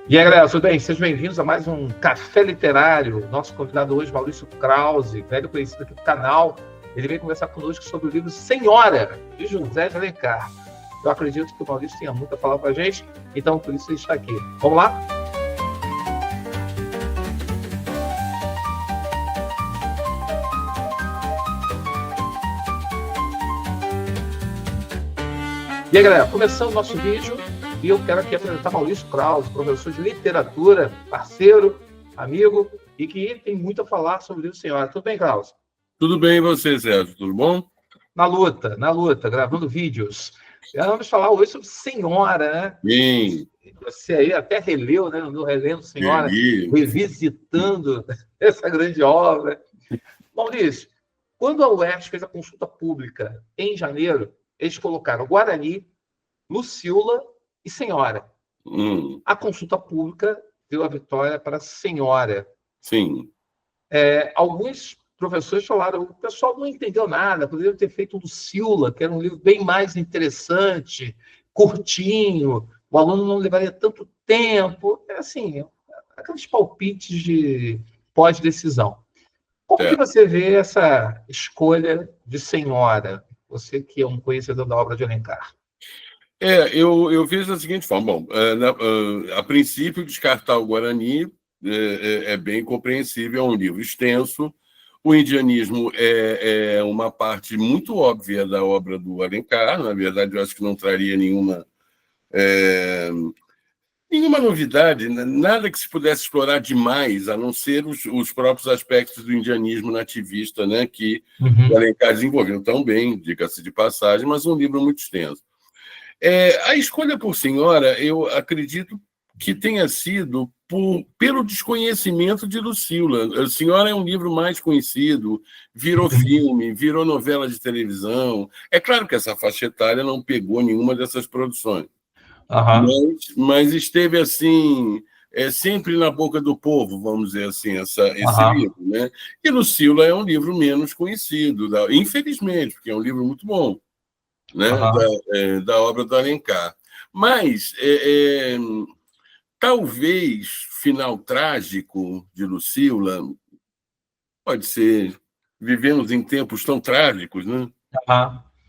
E aí, galera, tudo bem? Sejam bem-vindos a mais um Café Literário. Nosso convidado hoje, Maurício Krause, velho conhecido aqui do canal. Ele veio conversar conosco sobre o livro Senhora, de José de Alencar. Eu acredito que o Maurício tenha muito a falar para a gente, então por isso ele está aqui. Vamos lá? E aí, galera, começando o nosso vídeo, e eu quero aqui apresentar Maurício Krause, professor de literatura, parceiro, amigo, e que tem muito a falar sobre o livro Senhora. Tudo bem, Krause? Tudo bem, e você, Sérgio? Tudo bom? Na luta, gravando vídeos. E vamos falar hoje sobre Senhora, né? Sim. Você aí até releu, né? No Relendo Senhora, Reli. revisitando essa grande obra. Maurício, quando a UERJ fez a consulta pública em janeiro, eles colocaram Guarani, Lucíola e Senhora. A consulta pública deu a vitória para Senhora. Sim. Alguns professores falaram, o pessoal não entendeu nada, poderia ter feito Lucíola, que era um livro bem mais interessante, curtinho, o aluno não levaria tanto tempo. É assim, aqueles palpites de pós-decisão. Como que você vê essa escolha de Senhora? Você que é um conhecedor da obra de Alencar. Eu fiz da seguinte forma. Bom, a princípio, descartar o Guarani é bem compreensível, é um livro extenso. O indianismo é uma parte muito óbvia da obra do Alencar. Na verdade, eu acho que não traria nenhuma novidade, nada que se pudesse explorar demais, a não ser os próprios aspectos do indianismo nativista, né, que o Alencar desenvolveu tão bem, diga-se de passagem, mas um livro muito extenso. A escolha por Senhora, eu acredito que tenha sido pelo desconhecimento de Lucíola. A Senhora é um livro mais conhecido, virou filme, virou novela de televisão. É claro que essa faixa etária não pegou nenhuma dessas produções. Mas esteve assim, sempre na boca do povo, vamos dizer assim, esse livro, né? E Lucíola é um livro menos conhecido, infelizmente, porque é um livro muito bom, né? Da obra do Alencar. Mas talvez final trágico de Lucíola pode ser, vivemos em tempos tão trágicos, né?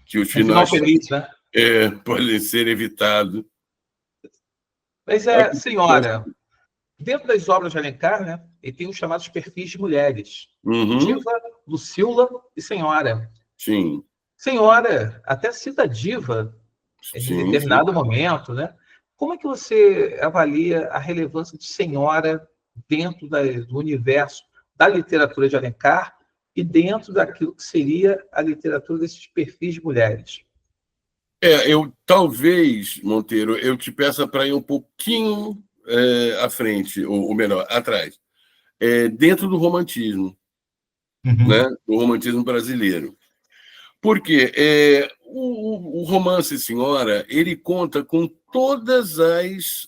Que os finais feliz, né? Podem ser evitados. Mas Senhora, dentro das obras de Alencar, né, ele tem os chamados perfis de mulheres. Diva, Lucíola e Senhora. Sim. Senhora, até cita Diva em determinado momento, né? Como é que você avalia a relevância de Senhora dentro do universo da literatura de Alencar e dentro daquilo que seria a literatura desses perfis de mulheres? Talvez, Monteiro, eu te peça para ir um pouquinho à frente, ou melhor, atrás, dentro do romantismo, né? Do romantismo brasileiro. Porque o romance Senhora, ele conta com todas as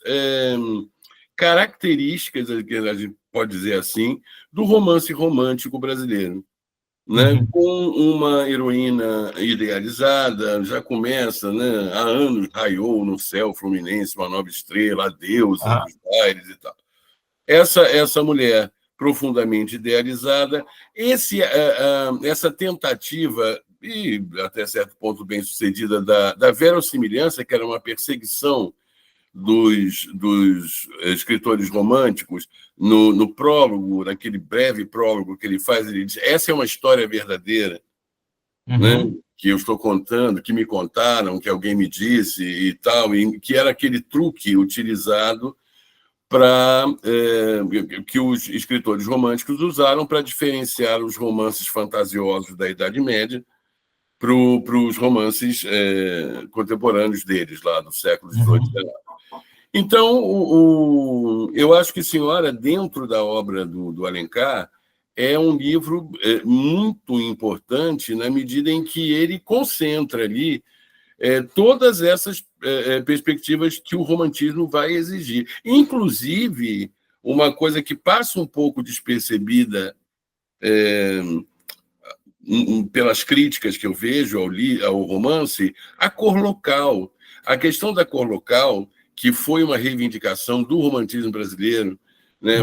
características, que a gente pode dizer assim, do romance romântico brasileiro. Né? Com uma heroína idealizada, já começa, né? Há anos raiou no céu fluminense uma nova estrela, a deusa dos bailes e tal. Essa mulher profundamente idealizada, essa tentativa, e até certo ponto bem sucedida, da verossimilhança, que era uma perseguição dos escritores românticos, no prólogo, naquele breve prólogo que ele faz, ele diz: essa é uma história verdadeira, né? Que eu estou contando, que me contaram, que alguém me disse e tal, e que era aquele truque utilizado que os escritores românticos usaram para diferenciar os romances fantasiosos da Idade Média para os romances contemporâneos deles, lá do século XVIII. Então, eu acho que Senhora, dentro da obra do Alencar, é um livro muito importante na medida em que ele concentra ali todas essas perspectivas que o romantismo vai exigir. Inclusive, uma coisa que passa um pouco despercebida pelas críticas que eu vejo ao romance, a cor local. A questão da cor local, que foi uma reivindicação do romantismo brasileiro, né?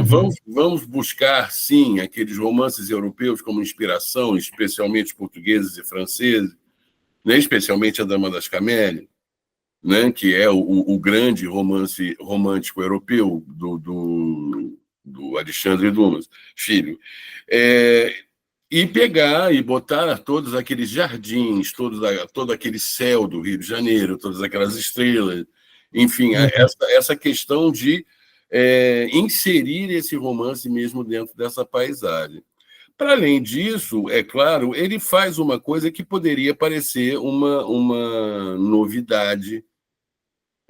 Vamos buscar, sim, aqueles romances europeus como inspiração, especialmente portugueses e franceses, né? Especialmente A Dama das Camélias, né? Que é o grande romance romântico europeu do Alexandre Dumas, filho. E pegar e botar todos aqueles jardins, todo aquele céu do Rio de Janeiro, todas aquelas estrelas, enfim, essa questão de inserir esse romance mesmo dentro dessa paisagem. Para além disso, é claro, ele faz uma coisa que poderia parecer uma novidade,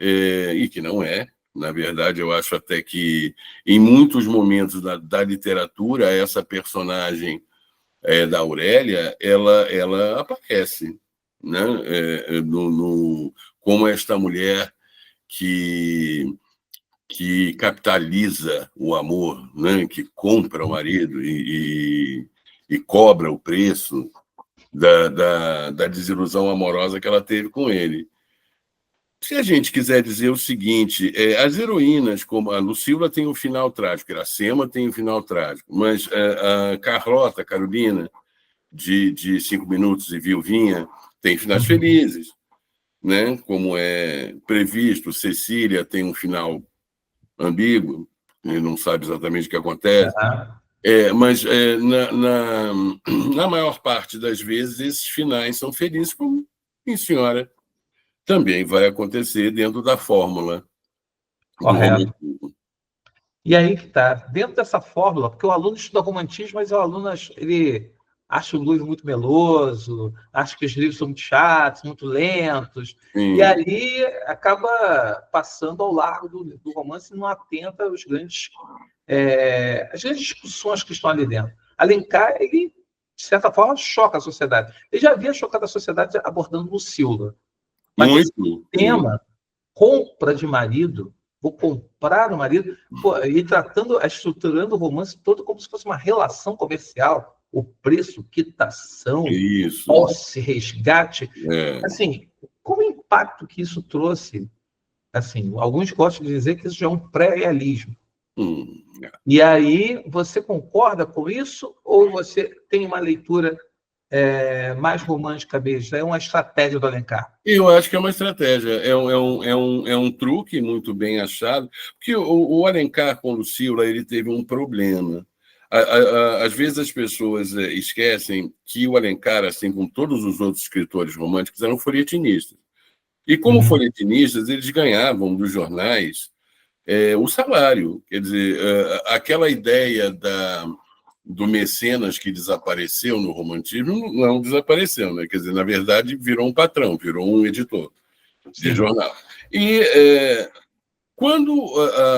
e que não é. Na verdade, eu acho até que, em muitos momentos da literatura, essa personagem da Aurélia, ela aparece, né? Como esta mulher que capitaliza o amor, né? Que compra o marido e cobra o preço da desilusão amorosa que ela teve com ele. Se a gente quiser dizer o seguinte, as heroínas, como a Lucília tem um final trágico, Iracema tem um final trágico, mas a Carlota, Carolina, de 5 Minutos e Viuvinha, tem finais felizes, né? Como é previsto. Cecília tem um final ambíguo, ele não sabe exatamente o que acontece. Mas na maior parte das vezes esses finais são felizes, como em Senhora também vai acontecer dentro da fórmula do romantismo. E aí que está, dentro dessa fórmula, porque o aluno estuda romantismo, mas o aluno ele acha o livro muito meloso, acha que os livros são muito chatos, muito lentos, e ali acaba passando ao largo do romance e não atenta às grandes discussões que estão ali dentro. Alencar, ele, de certa forma, choca a sociedade. Ele já havia chocado a sociedade abordando Lucília. Mas esse tema, compra de marido, vou comprar o marido, e estruturando o romance todo como se fosse uma relação comercial, o preço, quitação, posse, resgate. Assim, qual o impacto que isso trouxe? Assim, alguns gostam de dizer que isso já é um pré-realismo. E aí, você concorda com isso ou você tem uma leitura mais romântica mesmo? É uma estratégia do Alencar? Eu acho que é uma estratégia, é um truque muito bem achado, porque o Alencar com Lucília, ele teve um problema. Às vezes as pessoas esquecem que o Alencar, assim como todos os outros escritores românticos, eram folhetinistas. E como folhetinistas, eles ganhavam dos jornais o salário. Quer dizer, aquela ideia do mecenas que desapareceu no romantismo não desapareceu, né? Quer dizer, na verdade, virou um patrão, virou um editor de jornal. E quando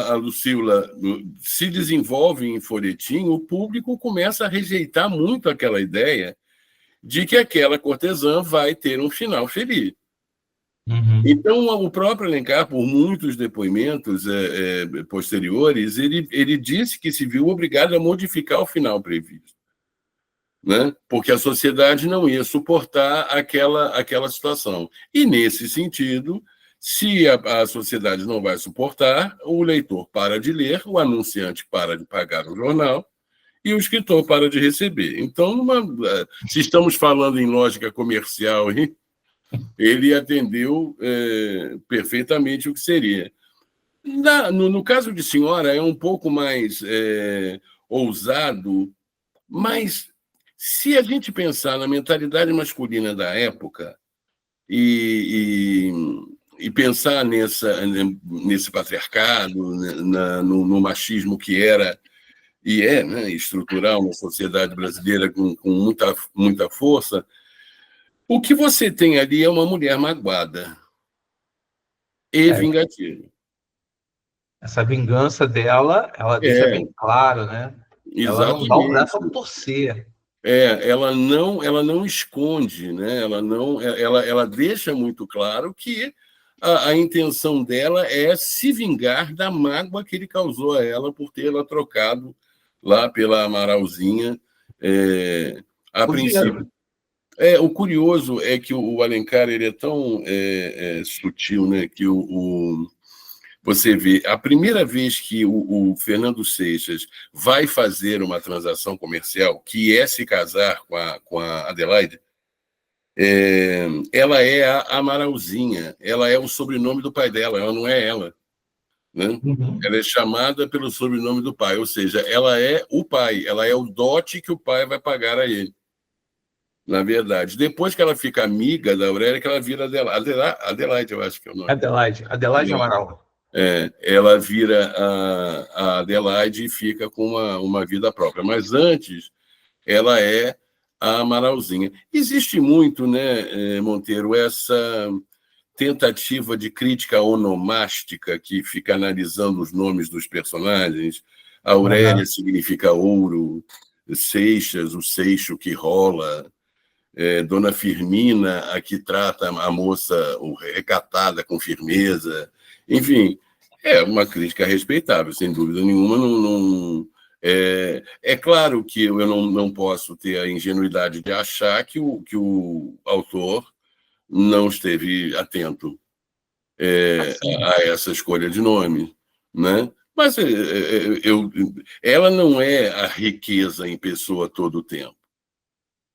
a Lucília se desenvolve em folhetim, o público começa a rejeitar muito aquela ideia de que aquela cortesã vai ter um final feliz. Então, o próprio Alencar, por muitos depoimentos posteriores, ele disse que se viu obrigado a modificar o final previsto, né? Porque a sociedade não ia suportar aquela situação. E, nesse sentido, se a sociedade não vai suportar, o leitor para de ler, o anunciante para de pagar o jornal e o escritor para de receber. Então, se estamos falando em lógica comercial, ele atendeu perfeitamente o que seria. No caso de Senhora, é um pouco mais ousado, mas se a gente pensar na mentalidade masculina da época e pensar nesse patriarcado, no machismo que era e né, estrutural na sociedade brasileira com muita força, o que você tem ali é uma mulher magoada e vingativa. Essa vingança dela, ela deixa bem claro, né? Exatamente. Ela não dá o braço a torcer. Ela não esconde, né? Ela deixa muito claro que a intenção dela é se vingar da mágoa que ele causou a ela por tê-la trocado lá pela Amaralzinha a princípio. O curioso é que o Alencar ele é tão sutil, né? Que Você vê, a primeira vez que o Fernando Seixas vai fazer uma transação comercial, que é se casar com a Adelaide, ela é a Amaralzinha, ela é o sobrenome do pai dela, ela não é ela. Né? Uhum. Ela é chamada pelo sobrenome do pai, ou seja, ela é o pai, ela é o dote que o pai vai pagar a ele. Na verdade, depois que ela fica amiga da Aurélia, que ela vira Adelaide, eu acho que é o nome. Adelaide Amaral. Ela vira a Adelaide e fica com uma vida própria. Mas antes, ela é a Amaralzinha. Existe muito, né, Monteiro, essa tentativa de crítica onomástica que fica analisando os nomes dos personagens. Aurélia significa ouro, Seixas, o seixo que rola. Dona Firmina, a que trata a moça recatada com firmeza. Enfim, é uma crítica respeitável, sem dúvida nenhuma. É claro que eu não posso ter a ingenuidade de achar que o autor não esteve atento a essa escolha de nome, né? Mas ela não é a riqueza em pessoa todo o tempo.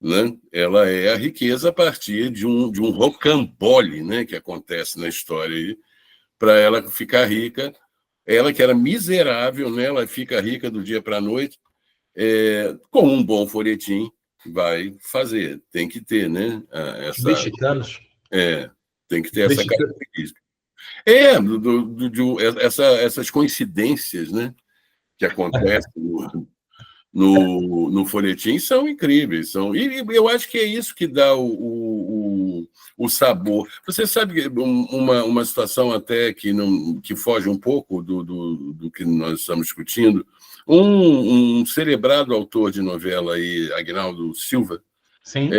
Né? Ela é a riqueza a partir de um rocambole, né, que acontece na história para ela ficar rica. Ela que era miserável, né, ela fica rica do dia para a noite, com um bom folhetim vai fazer. Tem que ter, né? Mexicanos. Tem que ter essa característica. Essas coincidências, né, que acontecem no folhetim são incríveis. E eu acho que é isso que dá o sabor. Você sabe uma situação até que foge um pouco do que nós estamos discutindo. Um celebrado autor de novela, aí, Agnaldo Silva, Sim.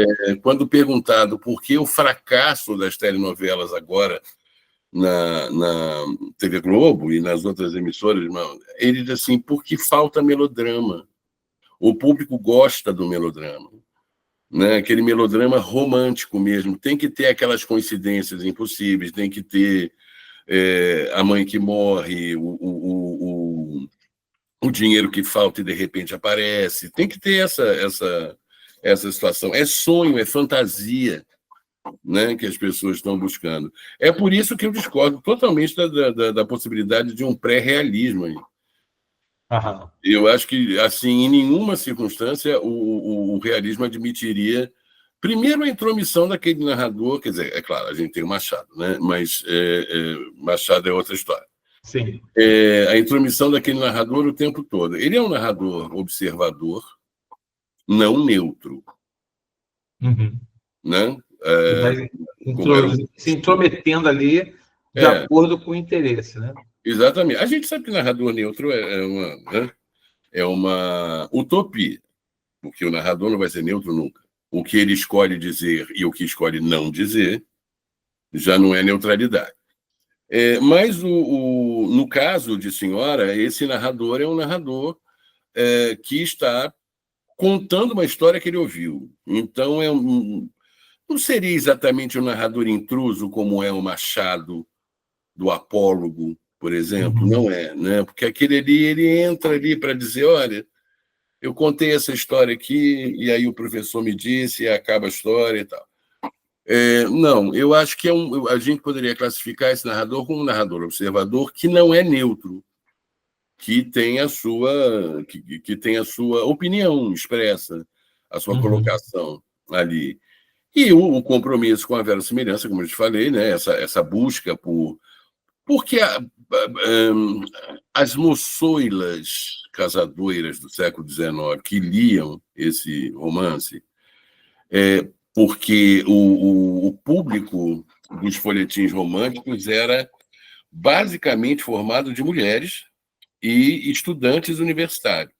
Quando perguntado por que o fracasso das telenovelas agora na TV Globo e nas outras emissoras, ele diz assim, porque falta melodrama. O público gosta do melodrama, né? Aquele melodrama romântico mesmo. Tem que ter aquelas coincidências impossíveis, tem que ter a mãe que morre, o dinheiro que falta e de repente aparece. Tem que ter essa situação. É sonho, é fantasia, né, que as pessoas estão buscando. É por isso que eu discordo totalmente da possibilidade de um pré-realismo aí. Aham. Eu acho que, assim, em nenhuma circunstância o realismo admitiria, primeiro, a intromissão daquele narrador, quer dizer, é claro, a gente tem o Machado, né? Mas Machado é outra história. Sim. A intromissão daquele narrador o tempo todo. Ele é um narrador observador, não neutro. Uhum. Né? Se intrometendo ali de acordo com o interesse, né? Exatamente. A gente sabe que narrador neutro é uma utopia, porque o narrador não vai ser neutro nunca. O que ele escolhe dizer e o que escolhe não dizer já não é neutralidade. Mas, no caso de Senhora, esse narrador é um narrador que está contando uma história que ele ouviu. Então, não seria exatamente um narrador intruso como é o Machado do Apólogo, por exemplo. Não é, né? Porque aquele ali, ele entra ali para dizer, olha, eu contei essa história aqui, e aí o professor me disse, e acaba a história e tal. Não, eu acho que a gente poderia classificar esse narrador como um narrador observador que não é neutro, que tem a sua opinião expressa, a sua colocação ali. E o compromisso com a verossimilhança, como eu te falei, né? Essa busca porque as moçoilas casadoiras do século XIX que liam esse romance, porque o público dos folhetins românticos era basicamente formado de mulheres e estudantes universitários.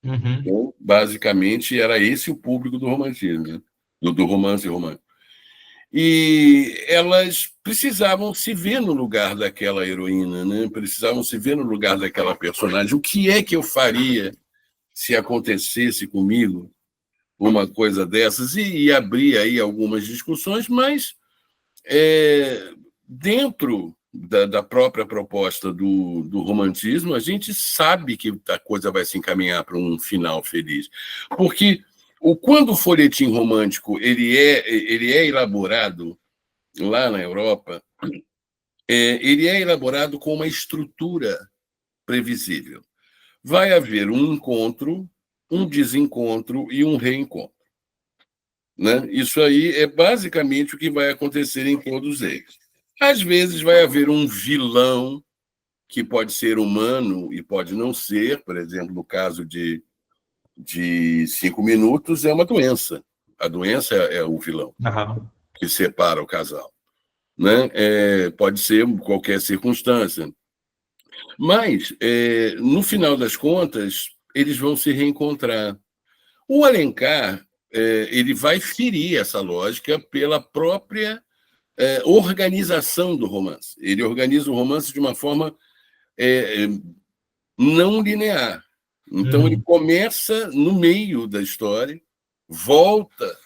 Então, basicamente, era esse o público do romantismo, né? do romance romântico. E elas precisavam se ver no lugar daquela heroína, né? Precisavam se ver no lugar daquela personagem. O que é que eu faria se acontecesse comigo uma coisa dessas? E abrir aí algumas discussões, mas dentro da própria proposta do romantismo, a gente sabe que a coisa vai se encaminhar para um final feliz. Porque quando o folhetim romântico ele é elaborado lá na Europa, ele é elaborado com uma estrutura previsível. Vai haver um encontro, um desencontro e um reencontro. Né? Isso aí é basicamente o que vai acontecer em todos eles. Às vezes vai haver um vilão que pode ser humano e pode não ser, por exemplo, no caso de 5 minutos, é uma doença. A doença é o vilão que separa o casal. Né? Pode ser qualquer circunstância. Mas, no final das contas, eles vão se reencontrar. O Alencar ele vai ferir essa lógica pela própria organização do romance. Ele organiza o romance de uma forma não linear. Então, ele começa no meio da história, volta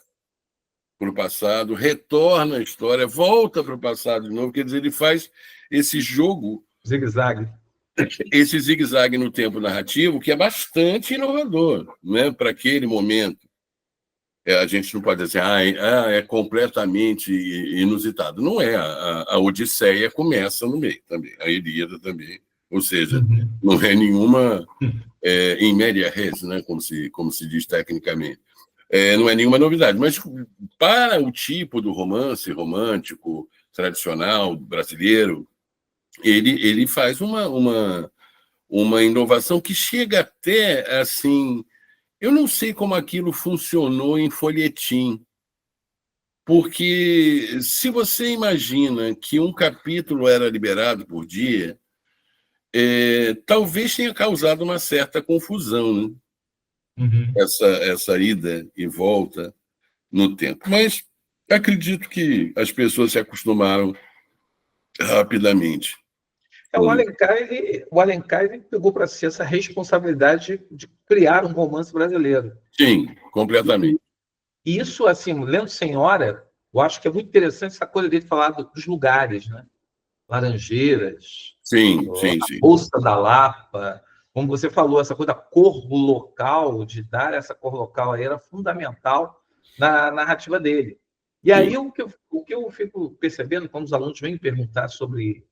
para o passado, retorna à história, volta para o passado de novo. Quer dizer, ele faz esse jogo... Zigue-zague. Esse zigue-zague no tempo narrativo, que é bastante inovador, né, para aquele momento. A gente não pode dizer, é completamente inusitado. Não é. A Odisseia começa no meio também, a Ilíada também. Ou seja, não é nenhuma em média res, né, como se diz tecnicamente. Não é nenhuma novidade. Mas para o tipo do romance romântico, tradicional, brasileiro, ele faz uma inovação que chega até assim... Eu não sei como aquilo funcionou em folhetim, porque se você imagina que um capítulo era liberado por dia, talvez tenha causado uma certa confusão, né? Essa ida e volta no tempo. Mas acredito que as pessoas se acostumaram rapidamente. O Alencar ele pegou para si essa responsabilidade de criar um romance brasileiro. Sim, completamente. E isso, assim, lendo Senhora, eu acho que é muito interessante essa coisa dele falar dos lugares, né? Laranjeiras, Sim. Bolsa da Lapa, como você falou, essa coisa da cor local, de dar essa cor local aí era fundamental na narrativa dele. E aí o que eu fico percebendo quando os alunos vêm perguntar sobre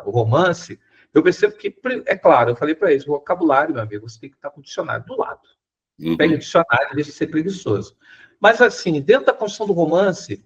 o romance, eu percebo que, é claro, eu falei para eles, o vocabulário, meu amigo, você tem que estar com o dicionário do lado. Pega o dicionário, deixa de ser preguiçoso. Mas, assim, dentro da construção do romance,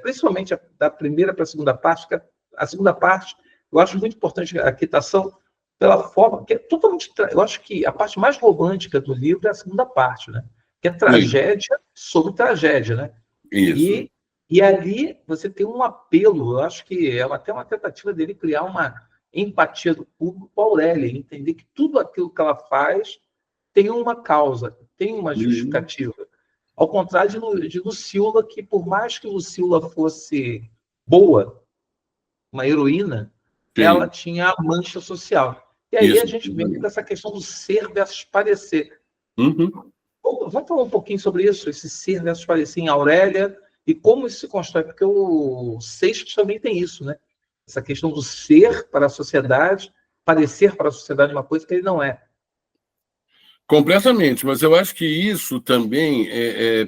principalmente da primeira para a segunda parte, a segunda parte, eu acho muito importante a quitação pela forma, que é totalmente... Eu acho que a parte mais romântica do livro é a segunda parte, né? Que é tragédia sobre tragédia, né? Isso. E ali você tem um apelo, eu acho que é até uma tentativa dele criar uma empatia do público com a Aurélia, entender que tudo aquilo que ela faz tem uma causa, tem uma justificativa. Ao contrário de Lucila, que por mais que Lucila fosse boa, uma heroína, ela tinha a mancha social. E aí a gente vem com essa questão do ser versus parecer. Vamos falar um pouquinho sobre isso, esse ser versus parecer em Aurélia, e como isso se constrói, porque o Seixas também tem isso, né? Essa questão do ser para a sociedade, parecer para a sociedade uma coisa que ele não é. Completamente, mas eu acho que isso também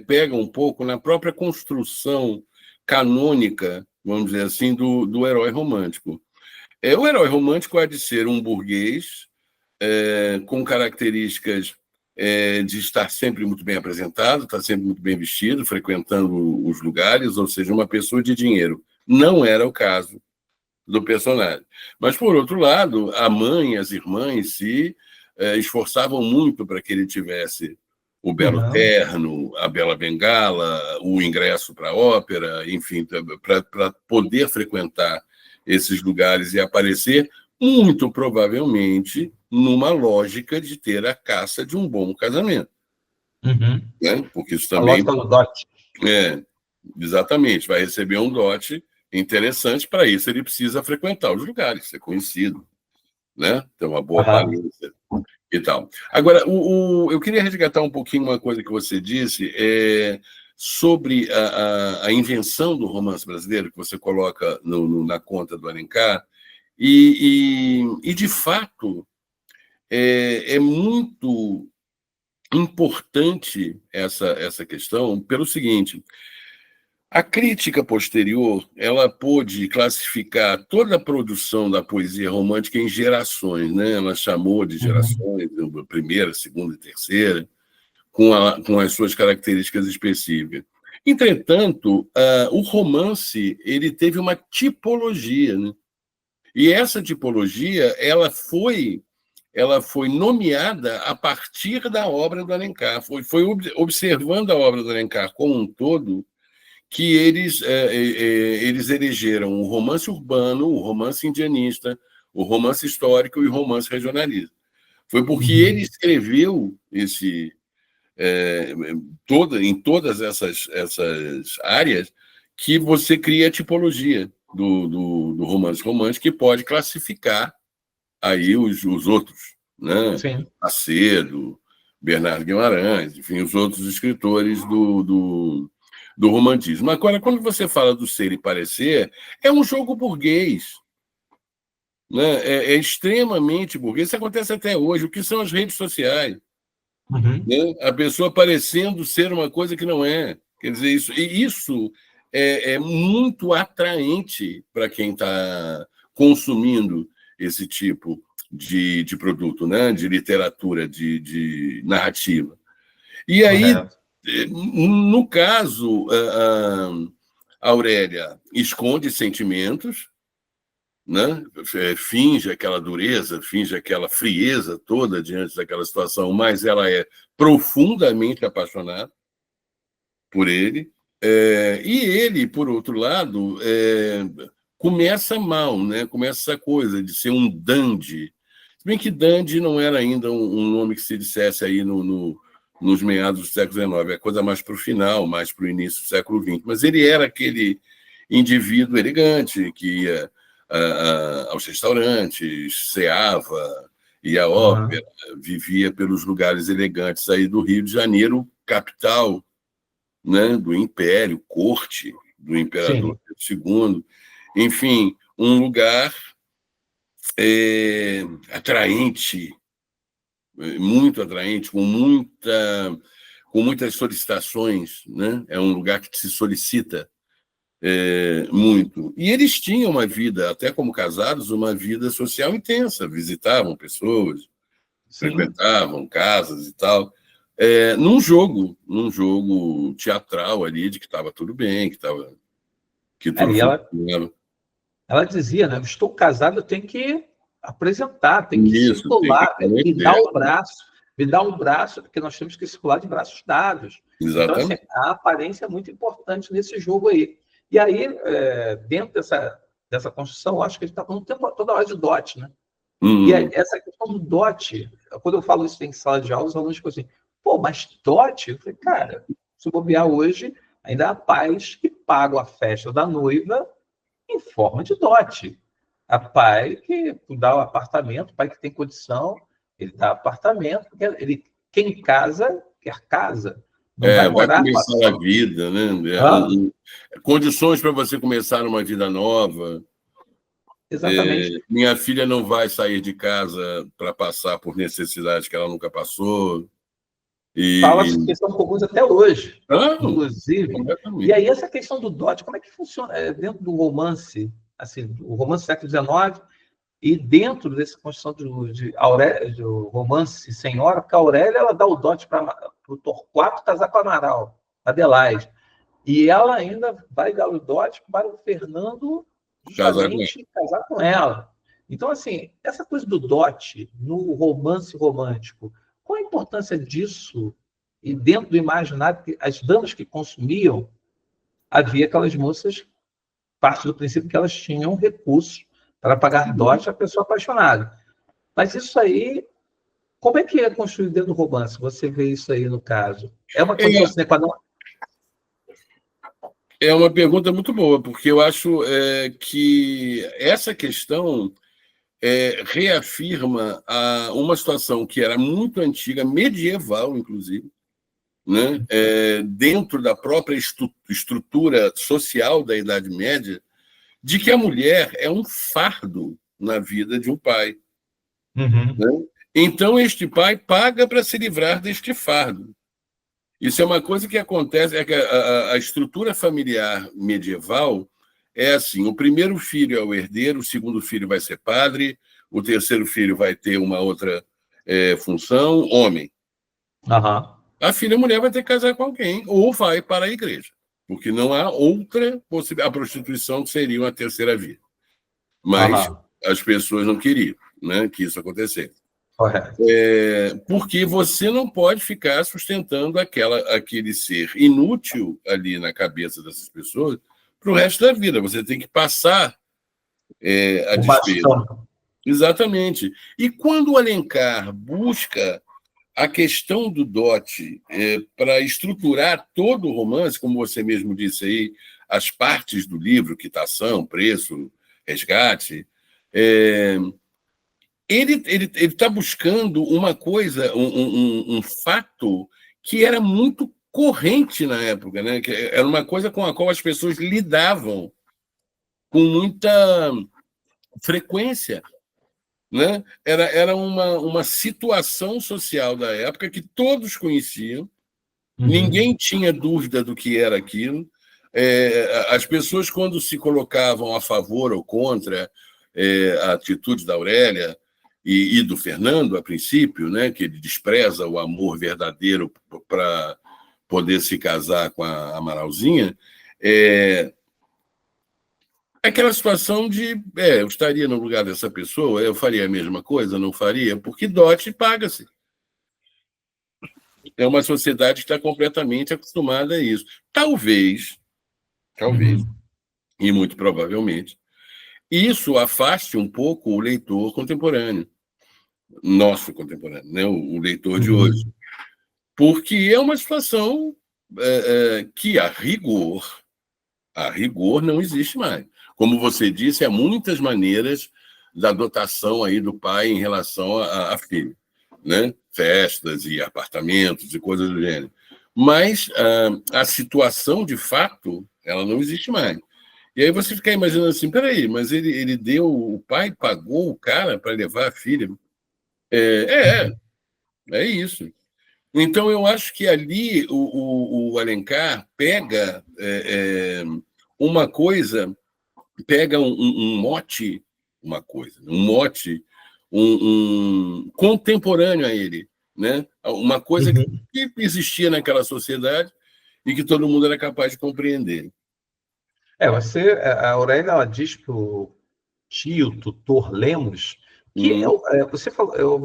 pega um pouco na própria construção canônica, vamos dizer assim, do herói romântico. O herói romântico há de ser um burguês com características de estar sempre muito bem apresentado, estar sempre muito bem vestido, frequentando os lugares, ou seja, uma pessoa de dinheiro. Não era o caso do personagem. Mas, por outro lado, a mãe e as irmãs se esforçavam muito para que ele tivesse o belo terno, a bela bengala, o ingresso para a ópera, enfim, para poder frequentar esses lugares e aparecer, muito provavelmente numa lógica de ter a caça de um bom casamento. Né? Porque isso também... A lógica do dote. Exatamente, vai receber um dote interessante. Para isso ele precisa frequentar os lugares, ser conhecido, né? Ter uma boa aparência e tal. Agora, eu queria resgatar um pouquinho uma coisa que você disse, sobre a invenção do romance brasileiro, que você coloca na conta do Alencar, e de fato, é muito importante essa questão pelo seguinte: a crítica posterior ela pôde classificar toda a produção da poesia romântica em gerações, né? Ela chamou de gerações, primeira, segunda e terceira, com as suas características específicas. Entretanto, o romance ele teve uma tipologia, né? E essa tipologia ela foi nomeada a partir da obra do Alencar. Foi observando a obra do Alencar como um todo que eles elegeram o romance urbano, o romance indianista, o romance histórico e o romance regionalista. Foi porque ele escreveu em todas essas áreas que você cria a tipologia do romance romântico, que pode classificar aí os outros, né? Sim. Macedo, Bernardo Guimarães, enfim, os outros escritores do romantismo. Agora, quando você fala do ser e parecer, é um jogo burguês, né? É extremamente burguês. Isso acontece até hoje. O que são as redes sociais? Né? A pessoa parecendo ser uma coisa que não é. Quer dizer, isso é muito atraente para quem está consumindo esse tipo de produto, né? De literatura, de narrativa. E aí, no caso, a Aurélia esconde sentimentos, né? Finge aquela dureza, finge aquela frieza toda diante daquela situação, mas ela é profundamente apaixonada por ele. E ele, por outro lado, começa mal, né? Começa essa coisa de ser um dandy. Se bem que dandy não era ainda um nome que se dissesse aí nos meados do século XIX, é coisa mais para o final, mais para o início do século XX. Mas ele era aquele indivíduo elegante que ia aos restaurantes, ceava, ia à ópera, vivia pelos lugares elegantes aí do Rio de Janeiro, capital, né, do Império, corte do Imperador II. Enfim, um lugar atraente, muito atraente, com muitas solicitações, né? É um lugar que se solicita muito. E eles tinham uma vida, até como casados, uma vida social intensa, visitavam pessoas, frequentavam casas e tal, num jogo teatral ali, de que estava tudo bem, que tudo funcionava. Ela dizia, né? Estou casado, eu tenho que apresentar, tem que Isso, circular, tem que me dar um braço, porque nós temos que circular de braços dados. Exatamente. Então, assim, a aparência é muito importante nesse jogo aí. E aí, dentro dessa construção, eu acho que a gente está falando toda hora de dote, né? E aí, essa questão do dote, quando eu falo isso em sala de aula, os alunos ficam assim, pô, mas dote? Eu falei, cara, se bobear hoje, ainda há pais que pagam a festa da noiva em forma de dote. A pai que dá o apartamento, o pai que tem condição, ele dá apartamento, porque quem casa, quer casa. Não vai morar começar a vida, né? Condições para você começar uma vida nova. Exatamente. Minha filha não vai sair de casa para passar por necessidade que ela nunca passou. Fala-se que são comuns até hoje, inclusive. Completamente. E aí, essa questão do dote, como é que funciona dentro do romance, assim, o romance do século XIX, e dentro dessa construção do romance Senhora, porque a Aurélia ela dá o dote para o Torquato casar com a Amaral, Adelaide. E ela ainda vai dar o dote para o Fernando justamente casar com ela. Então, assim, essa coisa do dote no romance romântico, qual a importância disso? E dentro do imaginário, as damas que consumiam, havia aquelas moças, parte do princípio que elas tinham recursos para pagar dote à pessoa apaixonada. Mas isso aí, como é que é construído dentro do romance? Você vê isso aí no caso? É uma condição sine qua non? É uma pergunta muito boa, porque eu acho que essa questão reafirma uma situação que era muito antiga, medieval, inclusive, né, dentro da própria estrutura social da Idade Média, de que a mulher é um fardo na vida de um pai. Uhum. Né? Então, este pai paga para se livrar deste fardo. Isso é uma coisa que acontece, é que a estrutura familiar medieval é assim: o primeiro filho é o herdeiro, o segundo filho vai ser padre, o terceiro filho vai ter uma outra função, homem. Uhum. A filha mulher vai ter que casar com alguém ou vai para a igreja, porque não há outra possibilidade. A prostituição seria uma terceira via. Mas Uhum. as pessoas não queriam, né, que isso acontecesse. Correto. Porque você não pode ficar sustentando aquele ser inútil ali na cabeça dessas pessoas para o resto da vida. Você tem que passar a O despesa. bastão. Exatamente. E quando o Alencar busca a questão do dote para estruturar todo o romance, como você mesmo disse aí, as partes do livro, quitação, preço, resgate, ele está buscando uma coisa, um fato que era muito corrente na época, né? Que era uma coisa com a qual as pessoas lidavam com muita frequência. Né? Era uma situação social da época que todos conheciam, ninguém tinha dúvida do que era aquilo. As pessoas, quando se colocavam a favor ou contra a atitude da Aurélia e do Fernando, a princípio, né, que ele despreza o amor verdadeiro para poder se casar com a Amaralzinha, aquela situação de, eu estaria no lugar dessa pessoa, eu faria a mesma coisa, não faria? Porque dote paga-se. É uma sociedade que está completamente acostumada a isso. Talvez, e muito provavelmente, isso afaste um pouco o leitor contemporâneo, nosso contemporâneo, né? O leitor de hoje. Porque é uma situação que, a rigor, não existe mais. Como você disse, há muitas maneiras da dotação aí do pai em relação a filho, né? Festas e apartamentos e coisas do gênero. Mas a situação, de fato, ela não existe mais. E aí você fica imaginando assim, peraí, mas ele deu, o pai pagou o cara para levar a filha? É isso. Então, eu acho que ali o Alencar pega uma coisa, pega um mote, um contemporâneo a ele, né? Uma coisa que existia naquela sociedade e que todo mundo era capaz de compreender. A Aurélia, ela diz para o tio, tutor Lemos, que você falou, eu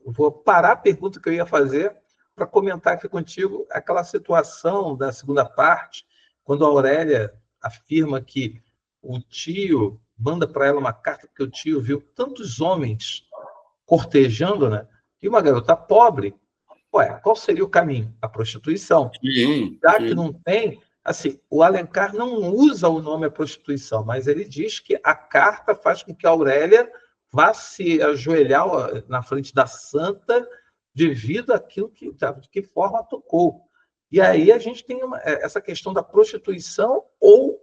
vou parar a pergunta que eu ia fazer para comentar aqui contigo aquela situação da segunda parte, quando a Aurélia afirma que o tio manda para ela uma carta porque o tio viu tantos homens cortejando, né? E uma garota pobre, qual seria o caminho? A prostituição. Já que não tem, assim, o Alencar não usa o nome a prostituição, mas ele diz que a carta faz com que a Aurélia vá se ajoelhar na frente da santa devido àquilo de que forma tocou. E aí a gente tem essa questão da prostituição ou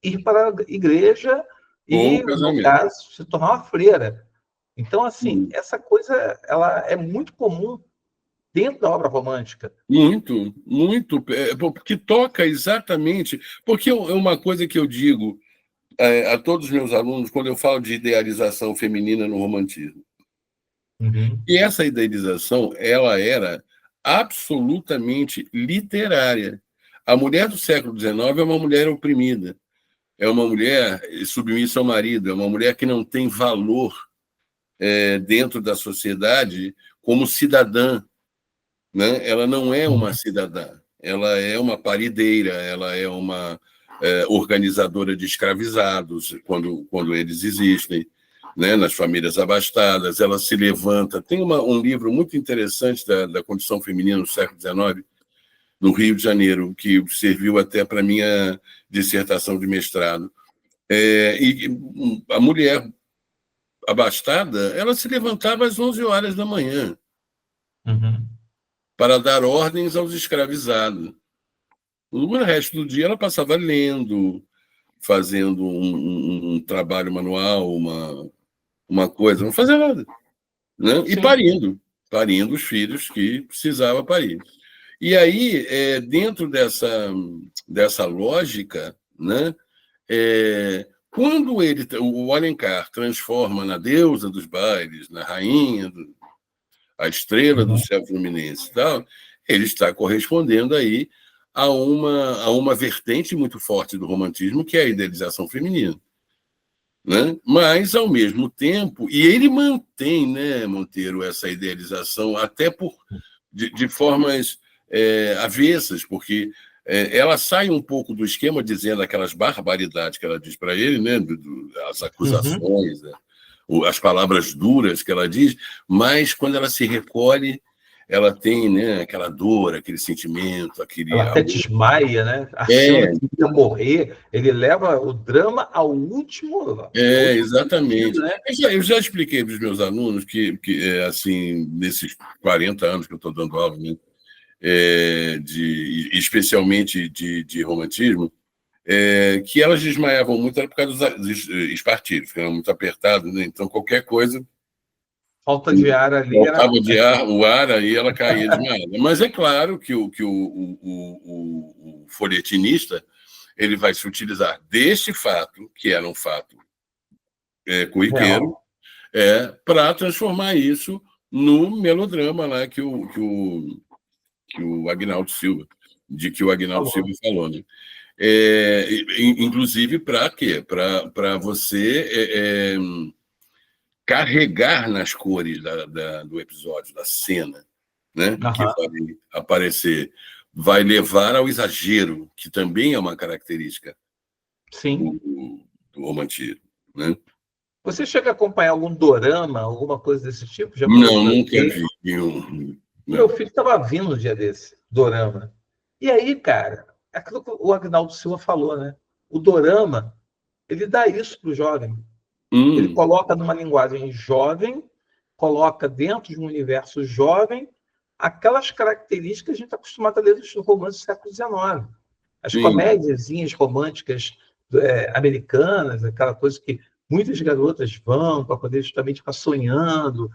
ir para a igreja e, no caso, se tornar uma freira. Então, assim, essa coisa ela é muito comum dentro da obra romântica. Muito, muito, porque toca exatamente... Porque é uma coisa que eu digo a todos os meus alunos quando eu falo de idealização feminina no romantismo. E essa idealização, ela era absolutamente literária. A mulher do século XIX é uma mulher oprimida, é uma mulher submissa ao marido, é uma mulher que não tem valor dentro da sociedade como cidadã, né? Ela não é uma cidadã, ela é uma parideira, ela é uma organizadora de escravizados, quando eles existem, né? Nas famílias abastadas. Ela se levanta. Tem um livro muito interessante da condição feminina no século XIX, no Rio de Janeiro, que serviu até para minha dissertação de mestrado. E a mulher abastada, ela se levantava às 11 horas da manhã. para dar ordens aos escravizados. No resto do dia, ela passava lendo, fazendo um trabalho manual, uma coisa, não fazia nada. Né? E parindo os filhos que precisava parir. E aí, dentro dessa lógica, né, quando o Alencar transforma na deusa dos bailes, na rainha, a estrela do céu fluminense e tal, ele está correspondendo aí a uma vertente muito forte do romantismo, que é a idealização feminina. Né? Mas, ao mesmo tempo, e ele mantém, né, Monteiro, essa idealização até de formas avessas, porque ela sai um pouco do esquema dizendo aquelas barbaridades que ela diz para ele, né, as acusações, né, as palavras duras que ela diz, mas quando ela se recolhe, ela tem, né, aquela dor, aquele sentimento, aquele... Ela até desmaia, né? Achando que ia morrer. Ele leva o drama ao último... exatamente. Sentido, né? Eu já expliquei para os meus alunos que assim, nesses 40 anos que eu estou dando aula, né, especialmente de romantismo, que elas desmaiavam muito era por causa dos espartilhos, ficavam muito apertados, né? Então qualquer coisa... Falta de ar ali. Faltava o ar, aí ela caía desmaiada. Mas é claro que o folhetinista ele vai se utilizar deste fato, que era um fato corriqueiro, para transformar isso no melodrama lá que o Agnaldo Silva falou, né? Inclusive para quê? Para você carregar nas cores do episódio, da cena, né? Que vai aparecer, vai levar ao exagero, que também é uma característica do romantismo, né? Você chega a acompanhar algum dorama, alguma coisa desse tipo? Não, nunca vi. Meu filho estava vindo um dia desse, dorama. E aí, cara, aquilo que o Agnaldo Silva falou, né? O dorama, ele dá isso para o jovem. Ele coloca numa linguagem jovem, coloca dentro de um universo jovem aquelas características que a gente está acostumado a ler dos romances do século XIX. As comédiazinhas românticas americanas, aquela coisa que muitas garotas vão para poder justamente ficar sonhando.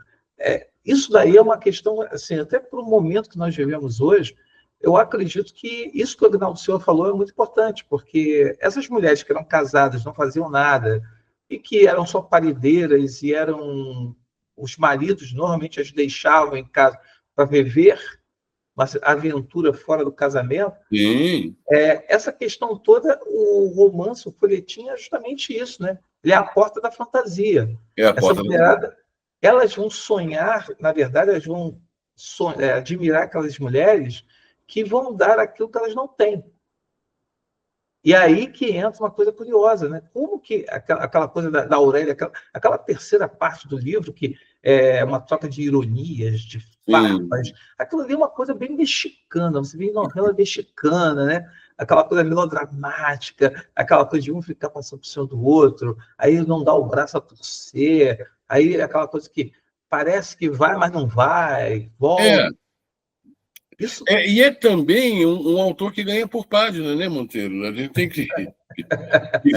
Isso daí é uma questão, assim, até para o momento que nós vivemos hoje, eu acredito que isso que o Agnaldo Silva falou é muito importante, porque essas mulheres que eram casadas, não faziam nada, e que eram só parideiras e os maridos normalmente as deixavam em casa para viver uma aventura fora do casamento. Essa questão toda, o romance, o folhetim é justamente isso, né? Ele é a porta da fantasia. Essa mulherada, elas vão sonhar, na verdade, elas vão admirar aquelas mulheres que vão dar aquilo que elas não têm. E aí que entra uma coisa curiosa, né? Como que aquela coisa da Aurélia, aquela terceira parte do livro, que é uma troca de ironias, de farpas, aquilo ali é uma coisa bem mexicana, você vê novela mexicana, né? Aquela coisa melodramática, aquela coisa de um ficar passando por cima do outro, aí não dá o braço a torcer, aí aquela coisa que parece que vai, mas não vai, volta. Isso... e é também um autor que ganha por página, né, Monteiro? A gente tem que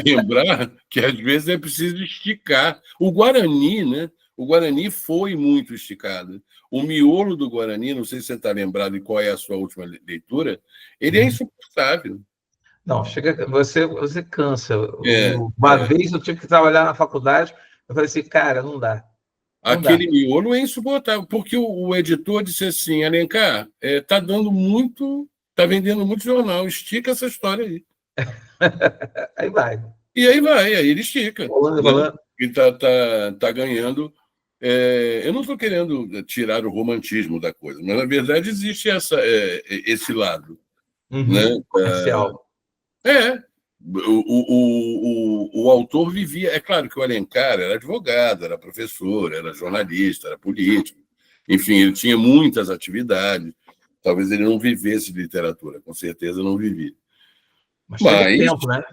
lembrar que às vezes é preciso esticar. O Guarani, né? O Guarani foi muito esticado. O miolo do Guarani, não sei se você está lembrado de qual é a sua última leitura, ele é insuportável. Não, você cansa. Uma vez eu tive que trabalhar na faculdade, eu falei assim, cara, não dá. Aquele miolo é insuportável, porque o editor disse assim, Alencar, está dando muito, está vendendo muito jornal, estica essa história aí. Aí vai. E aí vai, aí ele estica. Rolando. E tá ganhando. Eu não estou querendo tirar o romantismo da coisa, mas na verdade existe esse lado. Né? Comercial. O autor vivia... É claro que o Alencar era advogado, era professor, era jornalista, era político. Enfim, ele tinha muitas atividades. Talvez ele não vivesse de literatura, com certeza não vivia. Mas teve tempo, né?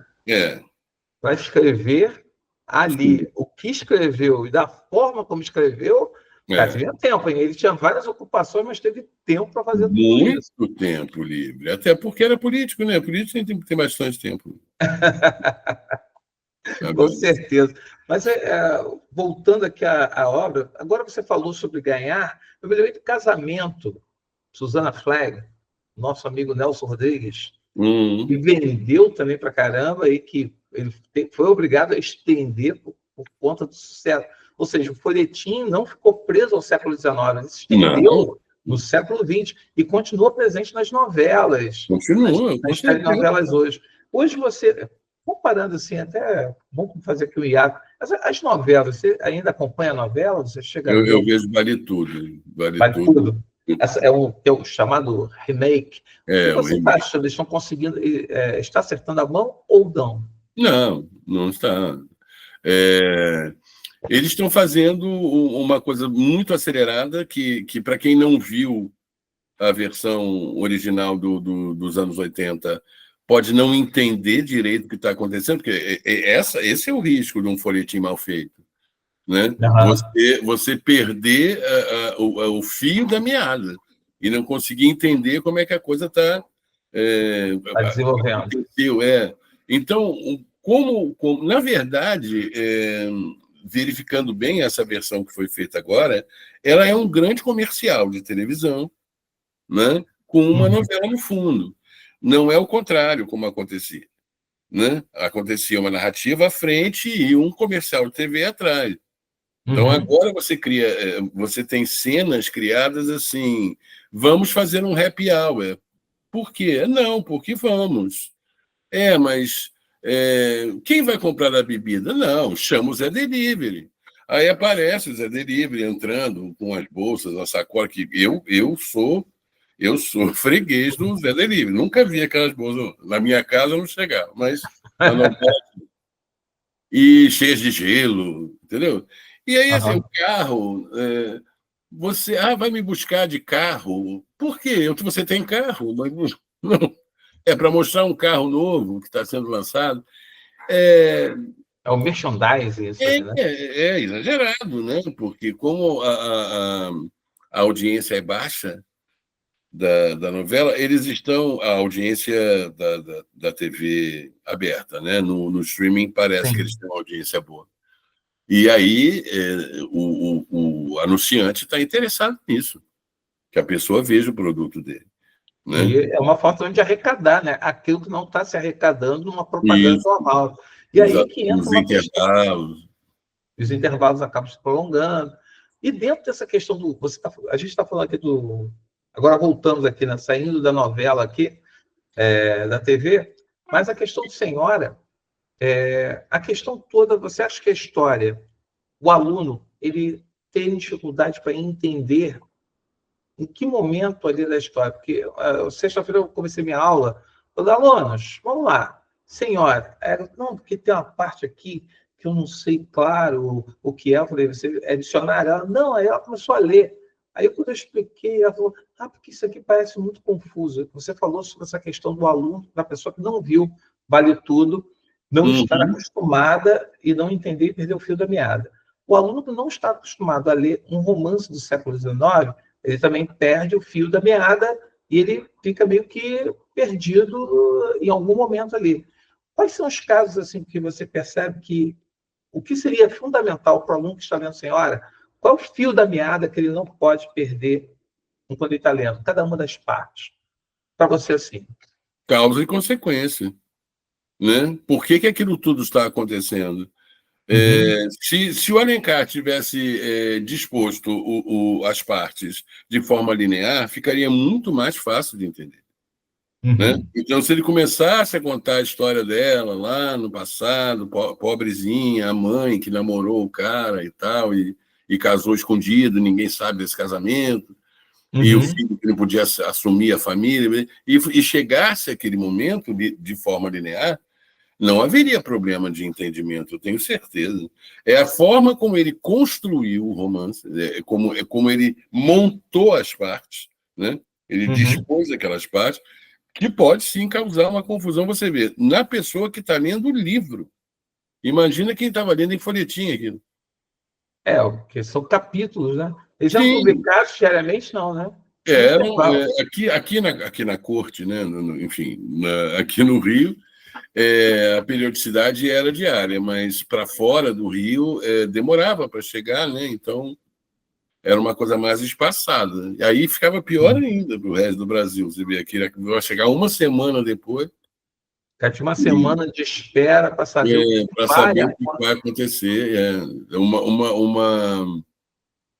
Para escrever ali o que escreveu e da forma como escreveu, Cara, tinha tempo, hein? Ele tinha várias ocupações, mas teve tempo para fazer tudo isso. Muito tempo livre. Até porque era político, né? Político tem bastante tempo. Com certeza. Mas, voltando aqui à obra, agora você falou sobre ganhar, eu me lembrei do Casamento, Susana Flegg, nosso amigo Nelson Rodrigues, que vendeu também para caramba e que ele foi obrigado a estender por conta do sucesso. Ou seja, o folhetim não ficou preso ao século XIX, ele se estendeu no século XX e continua presente nas novelas. Continua. Nas telenovelas hoje. Hoje você, comparando assim, até vamos fazer aqui o hiato. As novelas, você ainda acompanha a novela? Você chega eu vejo Vale Tudo. Vale tudo. Essa é o chamado remake. O que você remake. acha? Eles estão conseguindo. Está acertando a mão ou não? Não está. Eles estão fazendo uma coisa muito acelerada que para quem não viu a versão original dos anos 80 pode não entender direito o que está acontecendo, porque esse é o risco de um folhetim mal feito. Né? Você perder o fio da meada e não conseguir entender como é que a coisa está desenvolvendo. Então, como na verdade, verificando bem essa versão que foi feita agora, ela é um grande comercial de televisão, né? Com uma novela no fundo. Não é o contrário, como acontecia. Né? Acontecia uma narrativa à frente e um comercial de TV atrás. Então, agora você tem cenas criadas assim, vamos fazer um happy hour. Por quê? Não, porque vamos. Mas quem vai comprar a bebida? Não, chama o Zé Delivery. Aí aparece o Zé Delivery entrando com as bolsas, a sacola, que eu sou freguês do Zé Delivery. Nunca vi aquelas bolsas. Na minha casa não chegava, mas e cheias de gelo, entendeu? E aí, assim, o carro, você vai me buscar de carro. Por quê? Você tem carro, mas não. É para mostrar um carro novo que está sendo lançado. É o merchandising, isso aí, né? É exagerado, né? Porque como a audiência é baixa da novela, eles estão, a audiência da TV aberta, né? No streaming parece que eles têm uma audiência boa. E aí o anunciante está interessado nisso, que a pessoa veja o produto dele. Né? E é uma forma de arrecadar, né? Aquilo que não está se arrecadando numa propaganda normal. E aí que entra uma questão. Os intervalos acabam se prolongando. E dentro dessa questão do... a gente está falando aqui do... Agora voltamos aqui, né? Saindo da novela aqui, da TV, mas a questão de Senhora, a questão toda, você acha que a história, o aluno, ele tem dificuldade para entender em que momento ali da história? Porque sexta-feira eu comecei minha aula, falei, alunos, vamos lá, Senhora, não, porque tem uma parte aqui que eu não sei, claro, o que é. Eu falei, você é dicionário? Ela, não, aí ela começou a ler. Aí, quando eu expliquei, ela falou, porque isso aqui parece muito confuso. Você falou sobre essa questão do aluno, da pessoa que não viu Vale Tudo, não estar acostumada e não entender e perder o fio da meada. O aluno que não está acostumado a ler um romance do século XIX, ele também perde o fio da meada e ele fica meio que perdido em algum momento ali. Quais são os casos assim que você percebe que o que seria fundamental para o aluno que está lendo Senhora? Qual é o fio da meada que ele não pode perder enquanto ele está lendo? Cada uma das partes. Para você, assim. Causa e consequência. Né? Por que aquilo tudo está acontecendo? Se o Alencar tivesse disposto as partes de forma linear, ficaria muito mais fácil de entender. Né? Então, se ele começasse a contar a história dela lá no passado, pobrezinha, a mãe que namorou o cara e tal, e casou escondido, ninguém sabe desse casamento, e o filho que não podia assumir a família, e chegasse aquele momento de forma linear, não haveria problema de entendimento, eu tenho certeza. É a forma como ele construiu o romance, como ele montou as partes, né? Ele dispôs aquelas partes, que pode sim causar uma confusão, você vê, na pessoa que está lendo o livro. Imagina quem estava lendo em folhetim aquilo. Porque são capítulos, né? Eles eram publicados diariamente, não, né? Aqui na corte, né? Enfim, aqui no Rio, a periodicidade era diária, mas para fora do Rio demorava para chegar, né? Então era uma coisa mais espaçada. E aí ficava pior ainda para o resto do Brasil. Você vê aqui, vai chegar uma semana depois. Tinha uma semana de espera para saber o que vai acontecer. É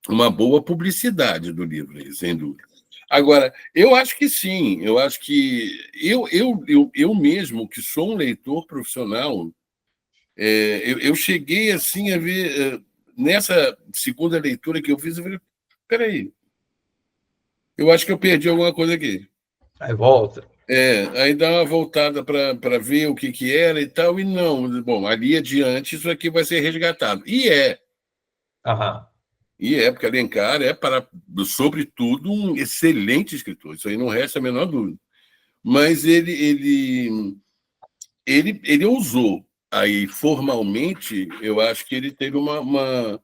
uma boa publicidade do livro, sem dúvida. Agora, eu acho que sim, eu acho que eu mesmo, que sou um leitor profissional, eu cheguei assim a ver, nessa segunda leitura que eu fiz, eu falei, peraí, eu acho que eu perdi alguma coisa aqui. Aí volta. Aí dá uma voltada para ver o que era e tal, e não, bom, ali adiante isso aqui vai ser resgatado. E é. Aham. Porque Alencar sobretudo, um excelente escritor, isso aí não resta a menor dúvida. Mas ele ousou. Aí, formalmente, eu acho que ele teve uma